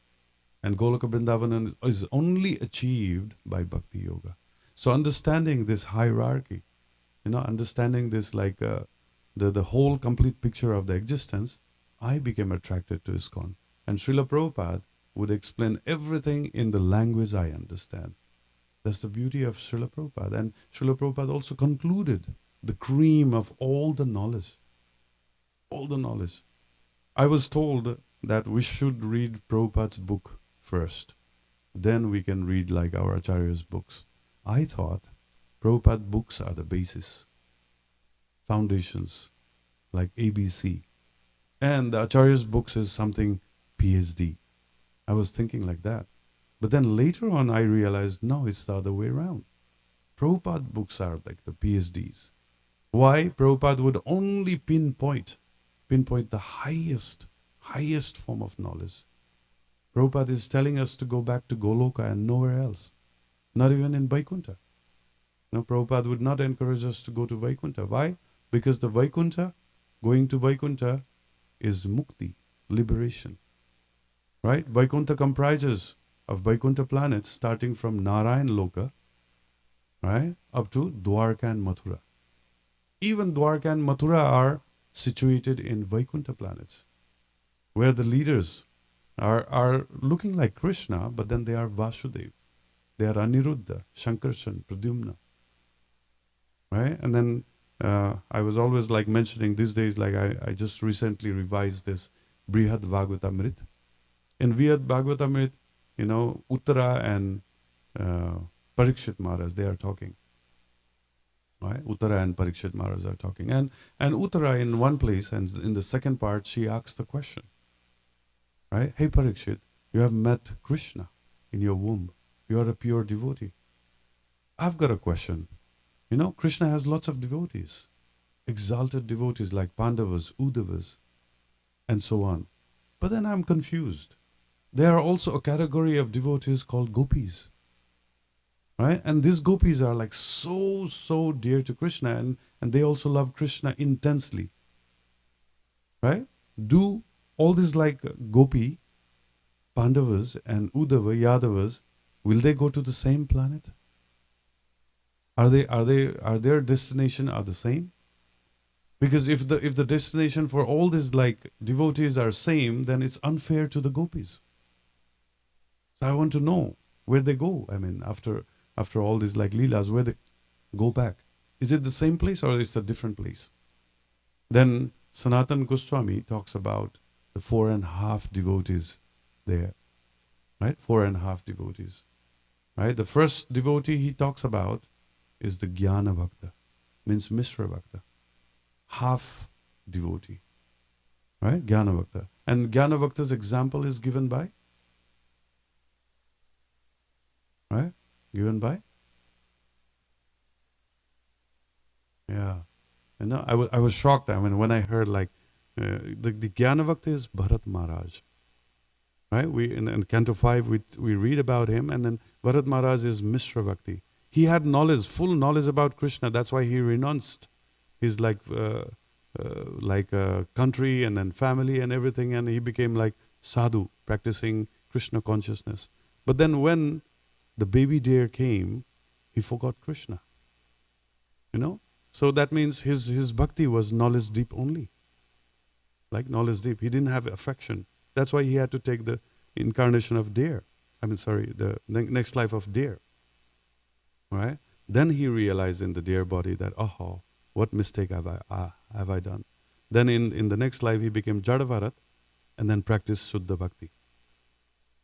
And Goloka Vrindavan is only achieved by Bhakti Yoga. So understanding this hierarchy, understanding this the whole complete picture of the existence, I became attracted to ISKCON. And Srila Prabhupada would explain everything in the language I understand. That's the beauty of Srila Prabhupada. And Srila Prabhupada also concluded the cream of all the knowledge. All the knowledge. I was told that we should read Prabhupada's book first. Then we can read our Acharya's books. I thought Prabhupada books are the basis. Foundations, like ABC. And the Acharya's books is something PhD. I was thinking like that. But then later on I realized, no, it's the other way around. Prabhupada books are like the PhDs. Why? Prabhupada would only pinpoint the highest form of knowledge. Prabhupada is telling us to go back to Goloka and nowhere else. Not even in Vaikuntha. Prabhupada would not encourage us to go to Vaikuntha. Why? Because going to Vaikuntha is mukti, liberation. Right? Vaikuntha comprises of Vaikuntha planets starting from Narayan Loka, right, up to Dwarka and Mathura. Even Dwarka and Mathura are situated in Vaikuntha planets, where the leaders are looking like Krishna, but then they are Vasudev. They are Aniruddha, Shankarshan, Pradyumna. Right? And then I was always like mentioning these days, like I just recently revised this Brihad Bhagavatamrit. In Brihad Bhagavatamrit, Uttara and Parikshit Maharaj, they are talking. Right? Uttara and Parikshit Maharaj are talking. And Uttara in one place, and in the second part, she asks the question. Right? Hey Parikshit, you have met Krishna in your womb. You are a pure devotee. I've got a question. Krishna has lots of devotees. Exalted devotees like Pandavas, Udavas, and so on. But then I'm confused. There are also a category of devotees called gopis. Right? And these gopis are like so dear to Krishna, and they also love Krishna intensely. Right? Do all these like gopi, Pandavas and Udava, Yadavas, will they go to the same planet? Are their destination are the same? Because if the destination for all these like devotees are same, then it's unfair to the gopis. So I want to know where they go. I mean, after all these like leelas, where they go back. Is it the same place or is it a different place? Then Sanatana Goswami talks about the 4.5 devotees there. Right? 4.5 devotees. Right? The first devotee he talks about is the Jnana Bhakta, means Mishra Bhakta. Half devotee. Right? Jnana Bhakta. And Jnana Bhakta's example is given by? Right? Given by? Yeah. And I was shocked. I mean, when I heard like, the Jnana Bhakta is Bharat Maharaj. Right? In Canto 5, we read about him, and then Bharat Maharaj is Mishra Bhakti. He had knowledge, full knowledge about Krishna. That's why he renounced his country and then family and everything, and he became like sadhu, practicing Krishna consciousness. But then when the baby deer came, he forgot Krishna. So that means his bhakti was knowledge deep only. Like knowledge deep. He didn't have affection. That's why he had to take the incarnation of deer. The next life of deer. Right? Then he realized in the deer body that, what mistake have I done? Then in the next life he became Jadavarat and then practiced Shuddha Bhakti.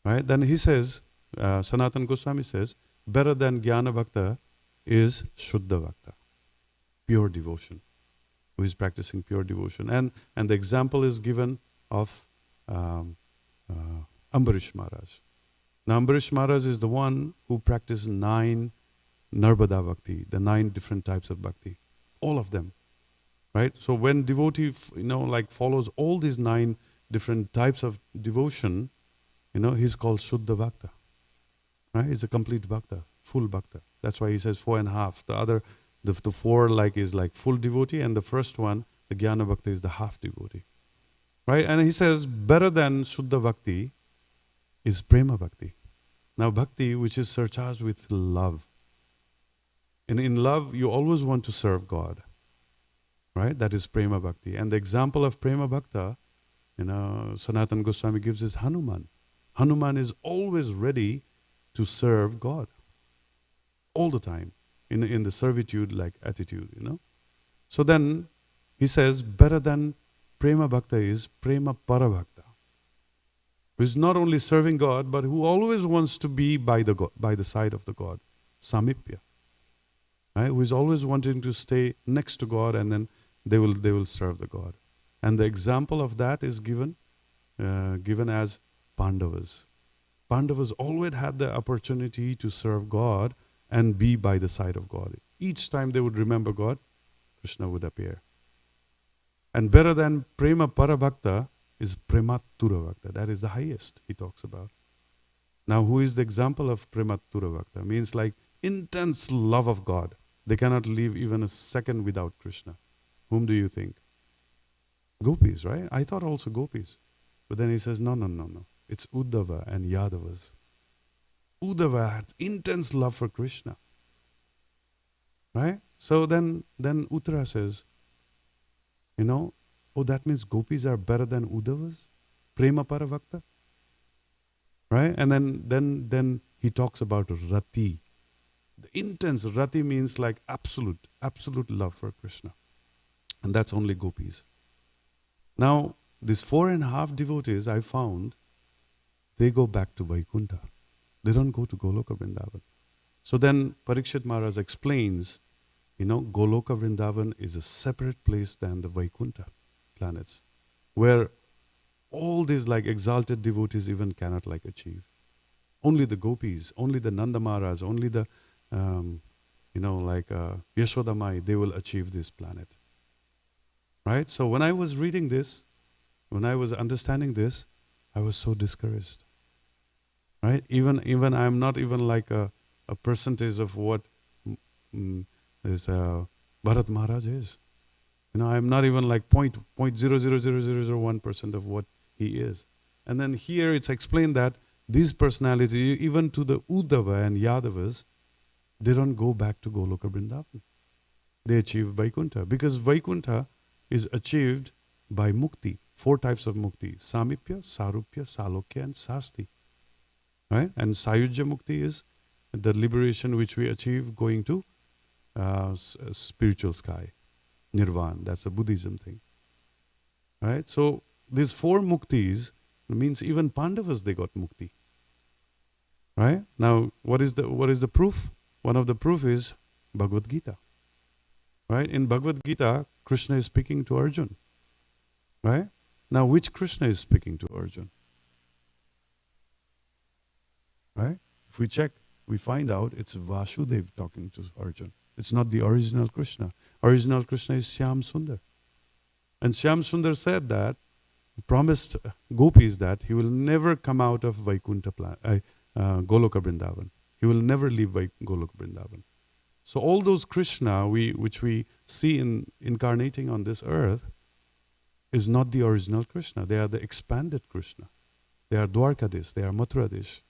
Right? Then he says, Sanatana Goswami says, better than Jnana Bhakta is Shuddha Bhakta, pure devotion, who is practicing pure devotion. And the example is given of Ambarish Maharaj. Now Ambarish Maharaj is the one who practiced 9 Narbada Bhakti, the 9 different types of Bhakti. All of them. Right? So when devotee, follows all these 9 different types of devotion, he's called Shuddha Bhakta. Right? He's a complete Bhakta, full Bhakta. That's why he says 4.5. The other, the 4 is like full devotee, and the first one, the Jnana Bhakta, is the half devotee. Right? And he says, better than Shuddha Bhakti is Prema Bhakti. Now Bhakti, which is surcharged with love. And in love, you always want to serve God. Right? That is Prema Bhakti. And the example of Prema Bhakta, Sanatana Goswami gives is Hanuman. Hanuman is always ready to serve God. All the time. In the servitude attitude, So then, he says, better than Prema Bhakta is Prema Parabhakta. Who is not only serving God, but who always wants to be by the side of the God. Samipya. Right? Who is always wanting to stay next to God, and then they will serve the God. And the example of that is given as Pandavas. Pandavas always had the opportunity to serve God and be by the side of God. Each time they would remember God, Krishna would appear. And better than Prema Parabhakta is Prematura Bhakta. That is the highest he talks about. Now, who is the example of Prematura Bhakta? Means like intense love of God. They cannot live even a second without Krishna. Whom do you think? Gopis, right? I thought also gopis. But then he says, no. It's Uddhava and Yadavas. Uddhava had intense love for Krishna. Right? So then Uttara says, that means gopis are better than Uddhavas? Prema Paravakta? Right? And then he talks about rati. The intense rati means like absolute love for Krishna. And that's only gopis. Now, these 4.5 devotees I found, they go back to Vaikuntha. They don't go to Goloka Vrindavan. So then Parikshit Maharaj explains, Goloka Vrindavan is a separate place than the Vaikuntha planets, where all these like exalted devotees even cannot like achieve. Only the gopis, only the Nanda Maharaj, only the, Yashoda Mai, they will achieve this planet. Right? So when I was reading this, when I was understanding this, I was so discouraged. Right? Even I'm not even like a percentage of what this Bharat Maharaj is. I'm not even like 0.00001% of what he is. And then here it's explained that these personalities, even to the Uddhava and Yadavas, they don't go back to Goloka Vrindavan. They achieve Vaikuntha. Because Vaikuntha is achieved by mukti. 4 types of mukti. Samipya, Sarupya, Salokya and Sasti. Right? And Sayujya mukti is the liberation which we achieve going to spiritual sky. Nirvana. That's a Buddhism thing. Right? So these 4 muktis means even Pandavas, they got mukti. Right? Now, what is the proof? One of the proof is Bhagavad Gita. Right? In Bhagavad Gita, Krishna is speaking to Arjuna. Right? Now, which Krishna is speaking to Arjuna? Right? If we check, we find out it's Vasudeva talking to Arjuna. It's not the original Krishna. Original Krishna is Shyam Sundar. And Shyam Sundar said that, promised gopis that he will never come out of Vaikuntha Goloka Vrindavan. He will never leave Goloka Vrindavan. So all those Krishna which we see incarnating on this earth is not the original Krishna. They are the expanded Krishna. They are Dwarkadish. They are Mathuradish.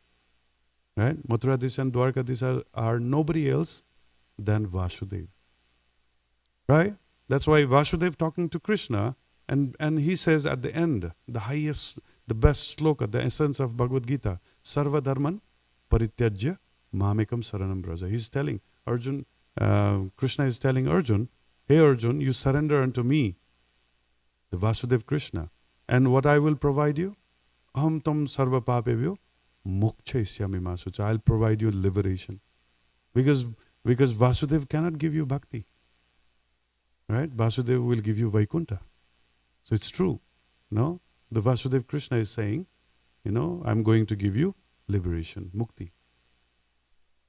Right? Mathuradish and Dwarkadish are nobody else than Vasudeva. Right? That's why Vasudeva talking to Krishna, and he says at the end, the highest, the best sloka, the essence of Bhagavad Gita, Sarva Dharman Parityajya Mamekam Saranam Braja. He's telling Arjun, Krishna is telling Arjun, hey Arjun, you surrender unto me, the Vasudeva Krishna, and what I will provide you, Aham tam sarva papevyo mokshaishyami masucha. I'll provide you liberation. Because Vasudeva cannot give you bhakti. Right? Vasudeva will give you Vaikuntha. So it's true. No? The Vasudeva Krishna is saying, I'm going to give you liberation, mukti.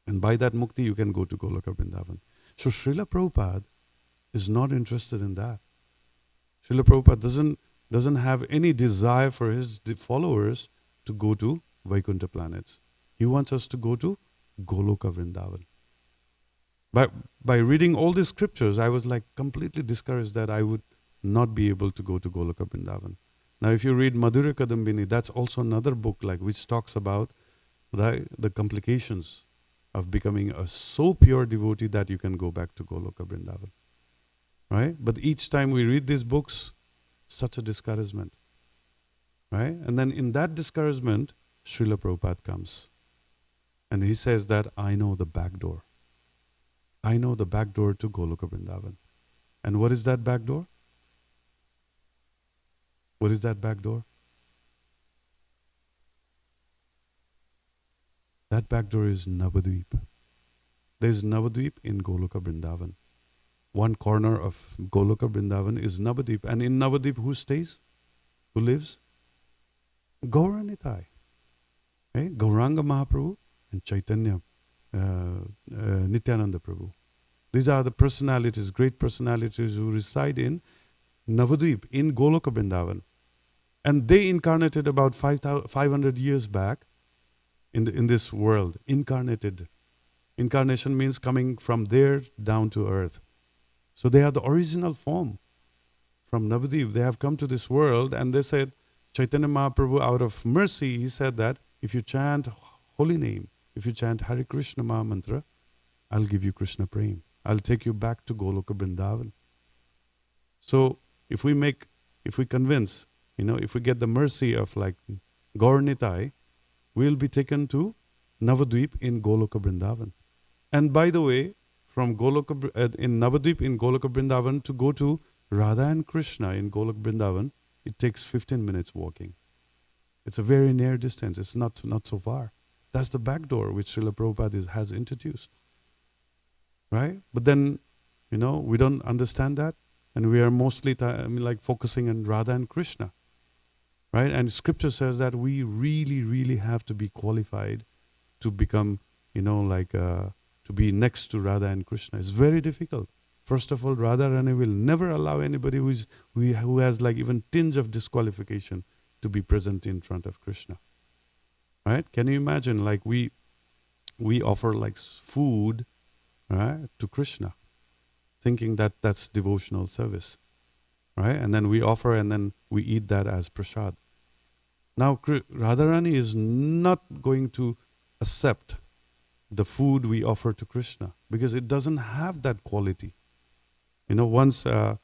And by that mukti, you can go to Goloka Vrindavan. So Srila Prabhupada is not interested in that. Srila Prabhupada doesn't have any desire for his followers to go to Vaikuntha planets. He wants us to go to Goloka Vrindavan. By reading all these scriptures, I was like completely discouraged that I would not be able to go to Goloka Vrindavan. Now, if you read Madhurya Kadambini, that's also another book which talks about the complications of becoming a so pure devotee that you can go back to Goloka Vrindavan. Right? But each time we read these books, such a discouragement. Right? And then in that discouragement, Srila Prabhupada comes. And he says that I know the back door. I know the back door to Goloka Vrindavan. And what is that back door? What is that back door? That back door is Navadvip. There is Navadvip in Goloka Vrindavan. One corner of Goloka Vrindavan is Navadvip. And in Navadvip, who stays? Who lives? Gauranitai. Right? Gauranga Mahaprabhu and Chaitanya Nityananda Prabhu. These are the personalities, great personalities who reside in Navadvip, in Goloka Vrindavan. And they incarnated about 500 years back in this world. Incarnated. Incarnation means coming from there down to earth. So they are the original form from Navadvip. They have come to this world and they said, Chaitanya Mahaprabhu, out of mercy, he said that if you chant holy name, if you chant Hare Krishna Maha Mantra, I'll give you Krishna Prem. I'll take you back to Goloka Vrindavan. So if we convince, if we get the mercy of like Gaur Nitai, we'll be taken to Navadvip in Goloka Vrindavan. And by the way, from in Navadvip in Goloka Vrindavan to go to Radha and Krishna in Goloka Vrindavan, it takes 15 minutes walking. It's a very near distance. It's not so far. That's the back door which Srila Prabhupada has introduced. Right? But then, we don't understand that. And we are mostly focusing on Radha and Krishna. Right? And scripture says that we really, really have to be qualified to become, to be next to Radha and Krishna. It's very difficult. First of all, Radharani will never allow anybody who has even tinge of disqualification to be present in front of Krishna. Right? Can you imagine, we offer food, right, to Krishna, thinking that that's devotional service. Right? And then we offer and then we eat that as prasad. Now, Radharani is not going to accept the food we offer to Krishna because it doesn't have that quality. Once in